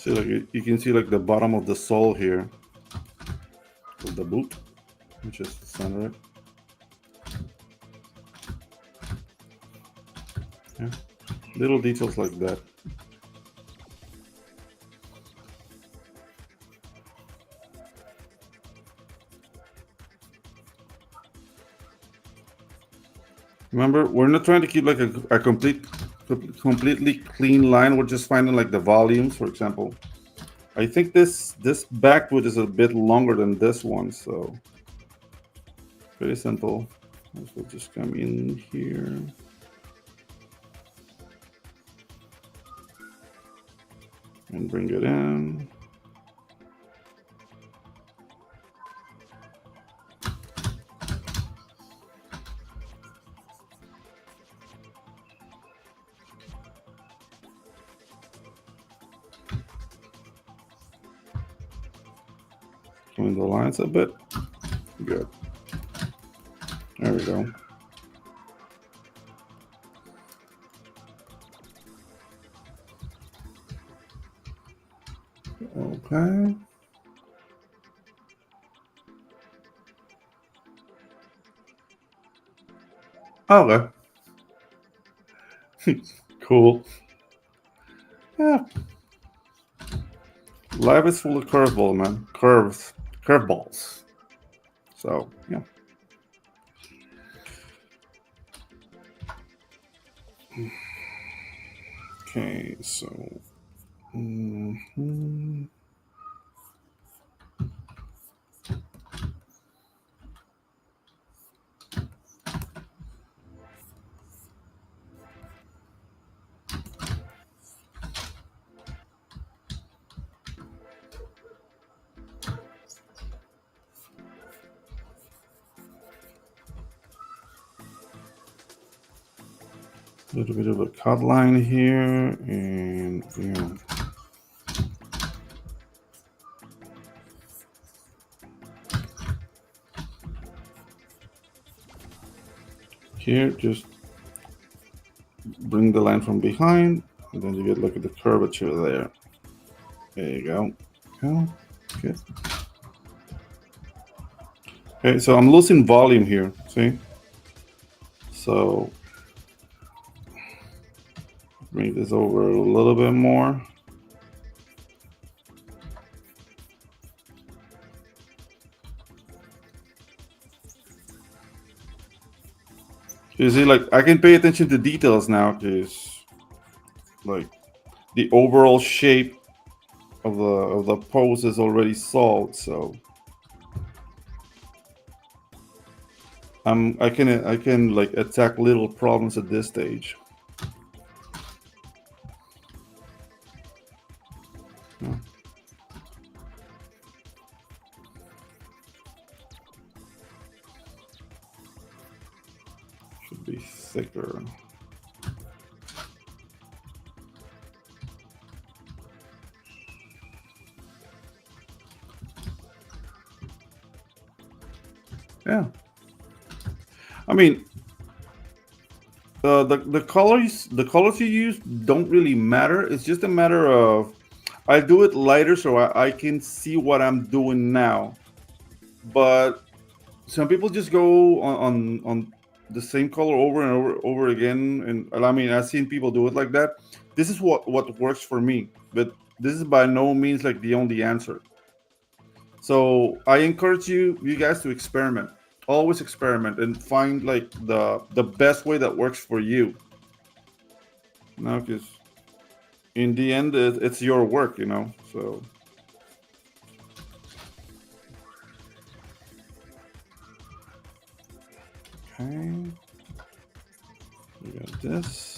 See, like you can see like the bottom of the sole here of the boot, which is center it. Yeah, little details like that. Remember, we're not trying to keep like a completely clean line. We're just finding like the volumes, for example. I think this back boot is a bit longer than this one, so very simple. We'll just come in here. And bring it in. Clean the lines a bit. Good. There we go. Okay. Okay. Cool. Yeah. Life is full of curveball, man. Curveballs. So yeah. Okay, so a little bit of a cut line here, and yeah. Here, just bring the line from behind, and then you get look at the curvature there. There you go. Good. Okay, so I'm losing volume here. See? So bring this over a little bit more. You see, like I can pay attention to details now because, like, the overall shape of the pose is already solved. So I can like attack little problems at this stage. Yeah. Should be thicker. Yeah. I mean, the colors you use don't really matter. It's just a matter of I do it lighter so I can see what I'm doing now. But some people just go on the same color over and over again, and I mean I've seen people do it like that. This is what works for me, but this is by no means like the only answer. So I encourage you guys to experiment. Always experiment and find like the best way that works for you. No, because in the end, it's your work, you know. So okay, we got this.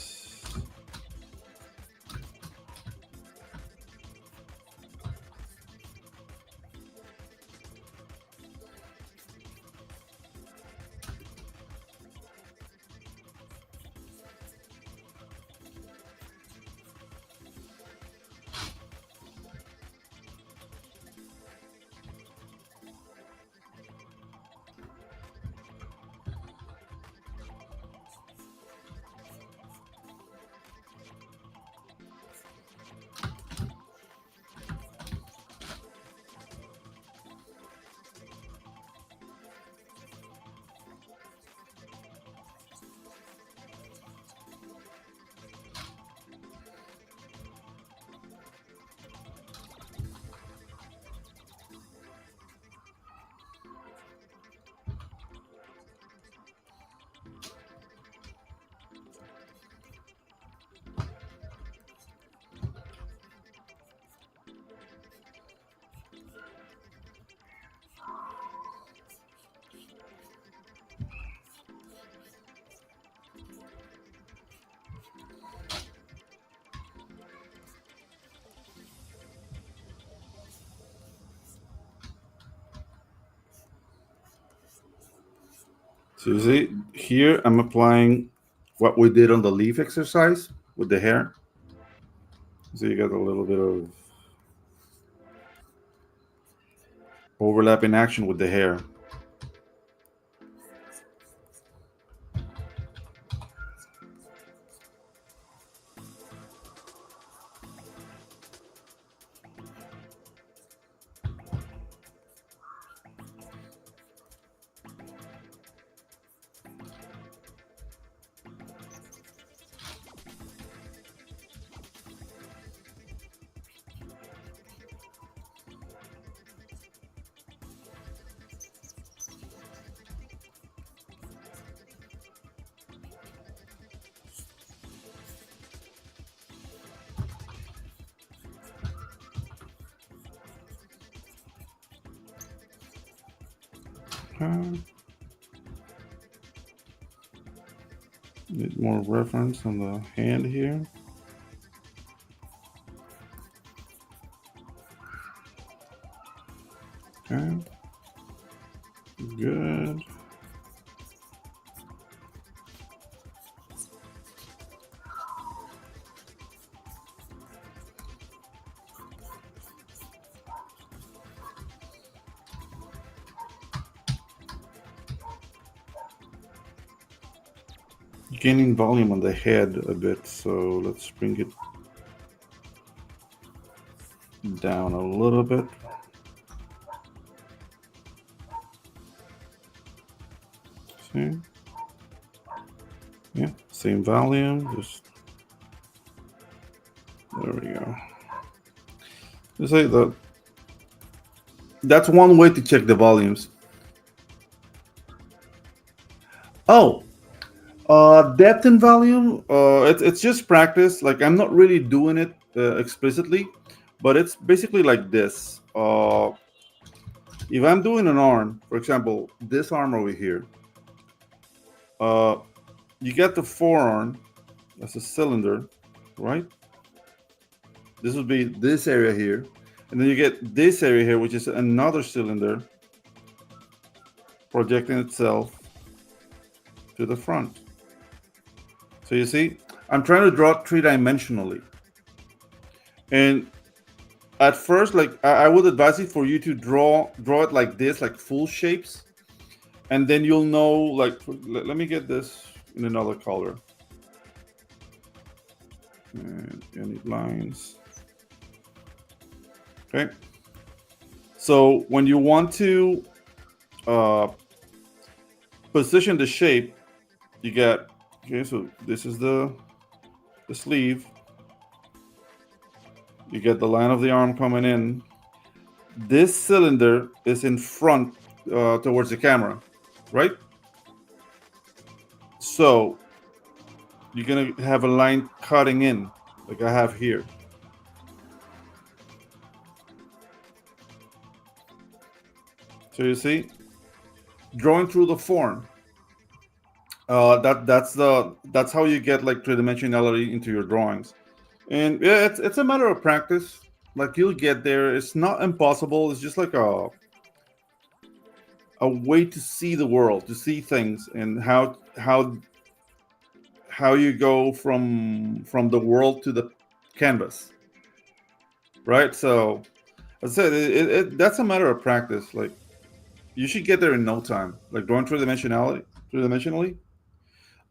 So you see here, I'm applying what we did on the leaf exercise with the hair. So you got a little bit of overlapping action with the hair. Okay. Need more reference on the hand here. Okay. Good. Gaining volume on the head a bit, so let's bring it down a little bit. See? Yeah, same volume, just there we go. Just like that. That's one way to check the volumes. Oh, depth and volume. It's just practice. Like I'm not really doing it explicitly, but it's basically like this. If I'm doing an arm, for example, this arm over here, uh, you get the forearm as a cylinder, right? This would be this area here, and then you get this area here, which is another cylinder projecting itself to the front. So you see, I'm trying to draw three-dimensionally. And at first, like I would advise it for you to draw it like this, like full shapes, and then you'll know. Like, let me get this in another color. And any lines? Okay. So when you want to position the shape, you get okay. So this is the sleeve. You get the line of the arm coming in. This cylinder is in front towards the camera, right? So you're gonna have a line cutting in, like I have here. So you see, drawing through the form. That's how you get like three-dimensionality into your drawings. And yeah, it's a matter of practice. Like you'll get there. It's not impossible. It's just like a way to see the world, to see things, and how you go from the world to the canvas, right? So, as I said, that's a matter of practice. Like you should get there in no time. Like drawing three-dimensionally.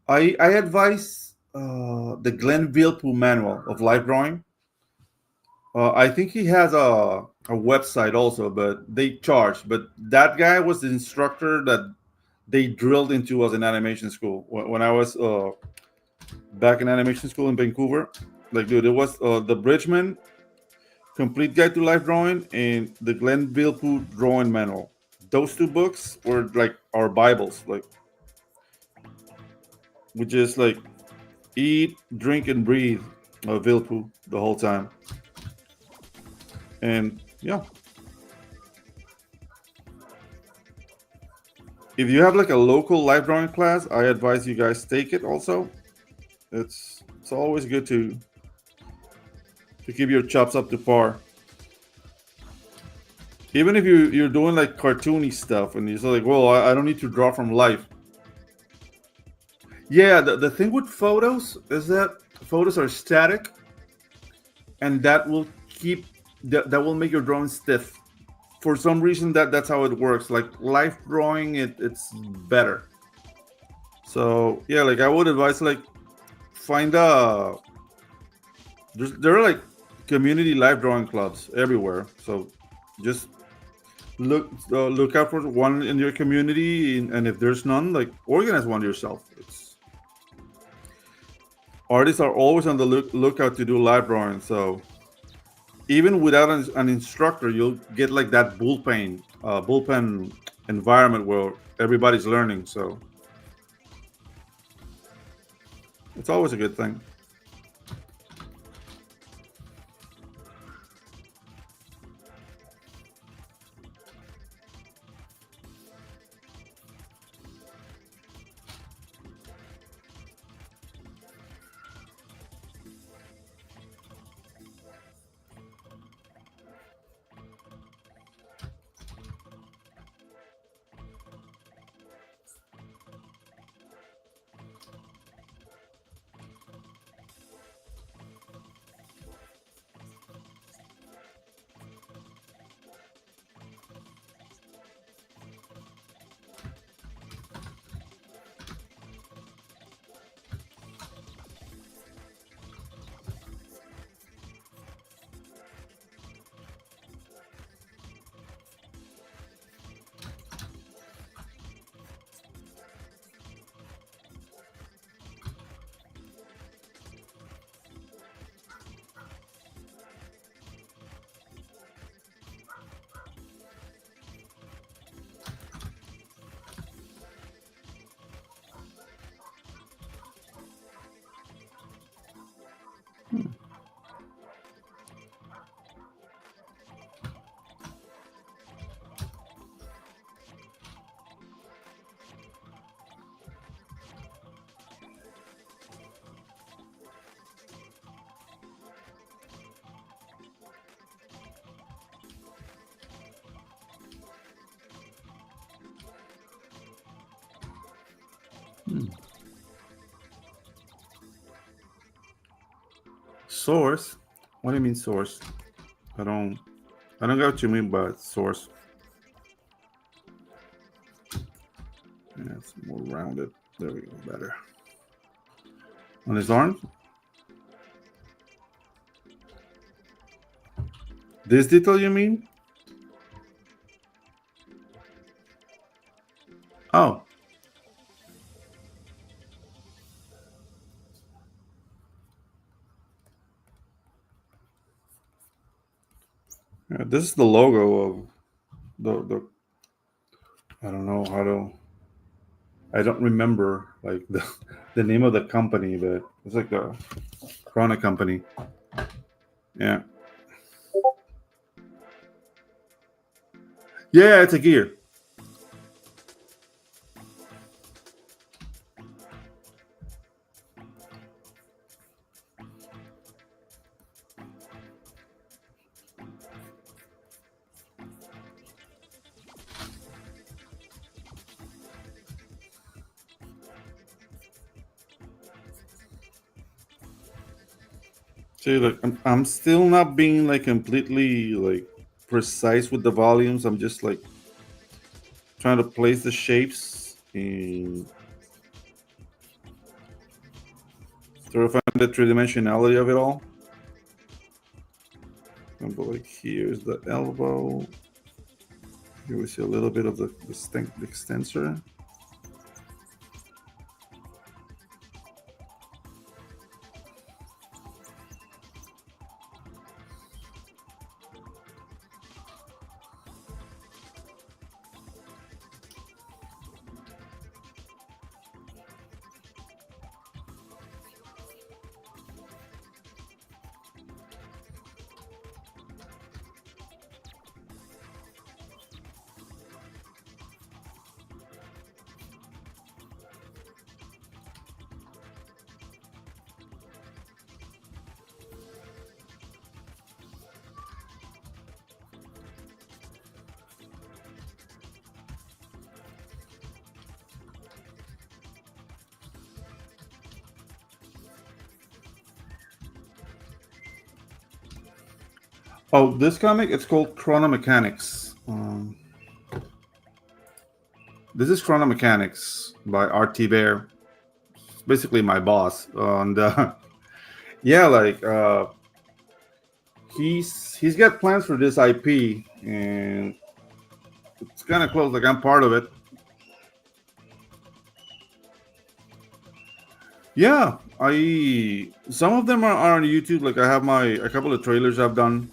I advise the Glenn Villepul manual of life drawing. I think he has a website also, but they charge. But that guy was the instructor that they drilled into us in animation school. When I was back in animation school in Vancouver, like dude, it was the Bridgman Complete Guide to Life Drawing and the Glenn Villepul Drawing Manual. Those two books were like our Bibles. Like we just like eat, drink, and breathe Villepul the whole time. And yeah, if you have like a local life drawing class, I advise you guys take it also. It's always good to keep your chops up to par. Even if you're doing like cartoony stuff and you're like, well, I don't need to draw from life. Yeah, the thing with photos is that photos are static, and that will keep that will make your drawing stiff. For some reason, that's how it works. Like live drawing, it's better. So yeah, like I would advise like find a there are like community live drawing clubs everywhere. So just look out for one in your community, and if there's none, like organize one yourself. It's artists are always on the lookout to do live drawing. So even without an instructor, you'll get like that bullpen environment where everybody's learning. So it's always a good thing. Hmm. Source? What do you mean source? I don't I don't get what you mean by source. Yeah, it's more rounded. There we go, better. On his arms? This detail you mean? Oh, yeah, this is the logo of the. I don't know how to. I don't remember like the name of the company, but it's like the Corona company. Yeah, yeah, it's a gear. See, like I'm still not being like completely like precise with the volumes. I'm just like trying to place the shapes and sort of find the three dimensionality of it all. But like here's the elbow. Here we see a little bit of the extensor. Oh, this comic, it's called Chrono Mechanics. This is Chrono Mechanics by RT Bear. It's basically my boss. And yeah, like he's got plans for this IP, and it's kind of close. Like I'm part of it. Yeah, I some of them are on YouTube. Like I have my a couple of trailers I've done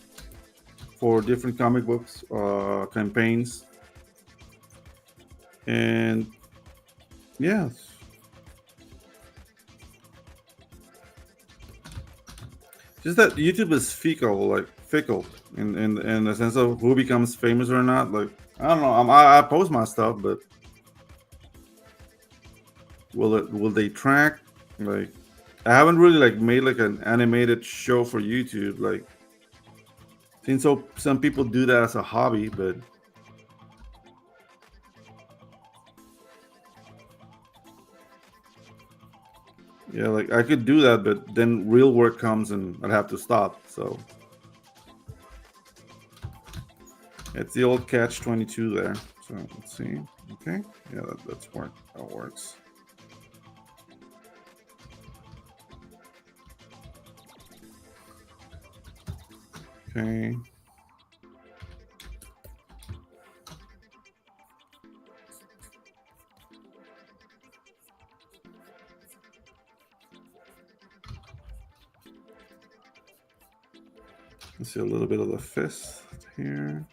for different comic books campaigns, and yeah, just that YouTube is fickle in the sense of who becomes famous or not. Like I don't know, I post my stuff, but will they track? Like I haven't really like made like an animated show for YouTube. Like since some people do that as a hobby, but yeah, like I could do that, but then real work comes and I'd have to stop. So it's the old catch 22 there. So let's see. Okay, yeah, that's work. That works. Okay. Let's see a little bit of the fist here.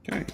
Okay.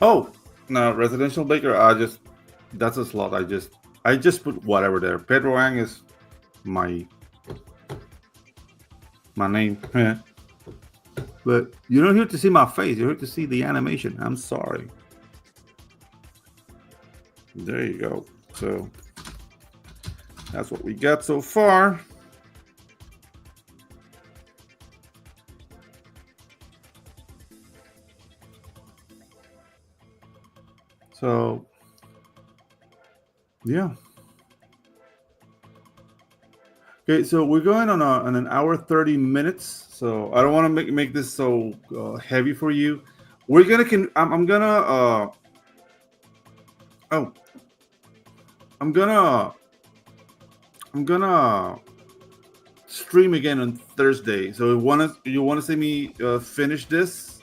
Oh, no, residential baker. I just that's a slot. I just put whatever there. Pedro Ang is my my name. But you're not here to see my face. You're here to see the animation. I'm sorry. There you go. So that's what we got so far. So yeah. Okay, so we're going on an hour 30 minutes. So I don't want to make this so heavy for you. We're gonna I'm gonna oh I'm gonna I'm gonna stream again on Thursday. So you wanna see me finish this?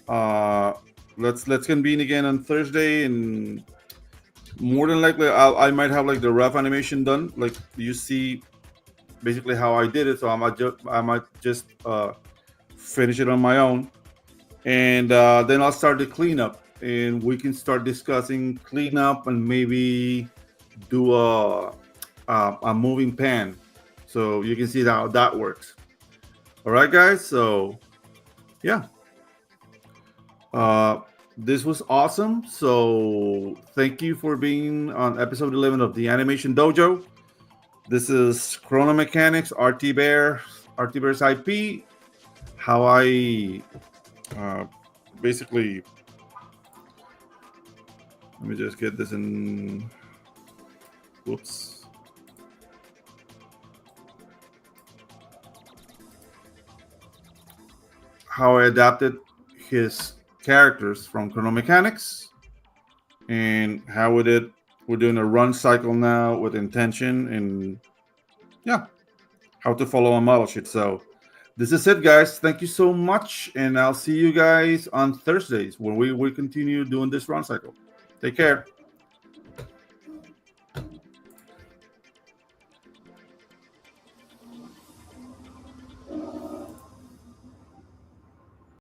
Uh, let's convene again on Thursday, and more than likely I might have like the rough animation done. Like you see basically how I did it. So I might just finish it on my own, and then I'll start the cleanup, and we can start discussing cleanup and maybe do a moving pan. So you can see how that works. All right, guys. So yeah, uh, this was awesome. So thank you for being on episode 11 of the Animation Dojo. This is Chrono Mechanics, RT Bear's IP. How I uh, basically, let me just get this in. Whoops. How I adapted his characters from Chrono Mechanics and how we did. We're doing a run cycle now with intention and yeah, how to follow a model sheet. So this is it, guys. Thank you so much, and I'll see you guys on Thursdays when we continue doing this run cycle. Take care.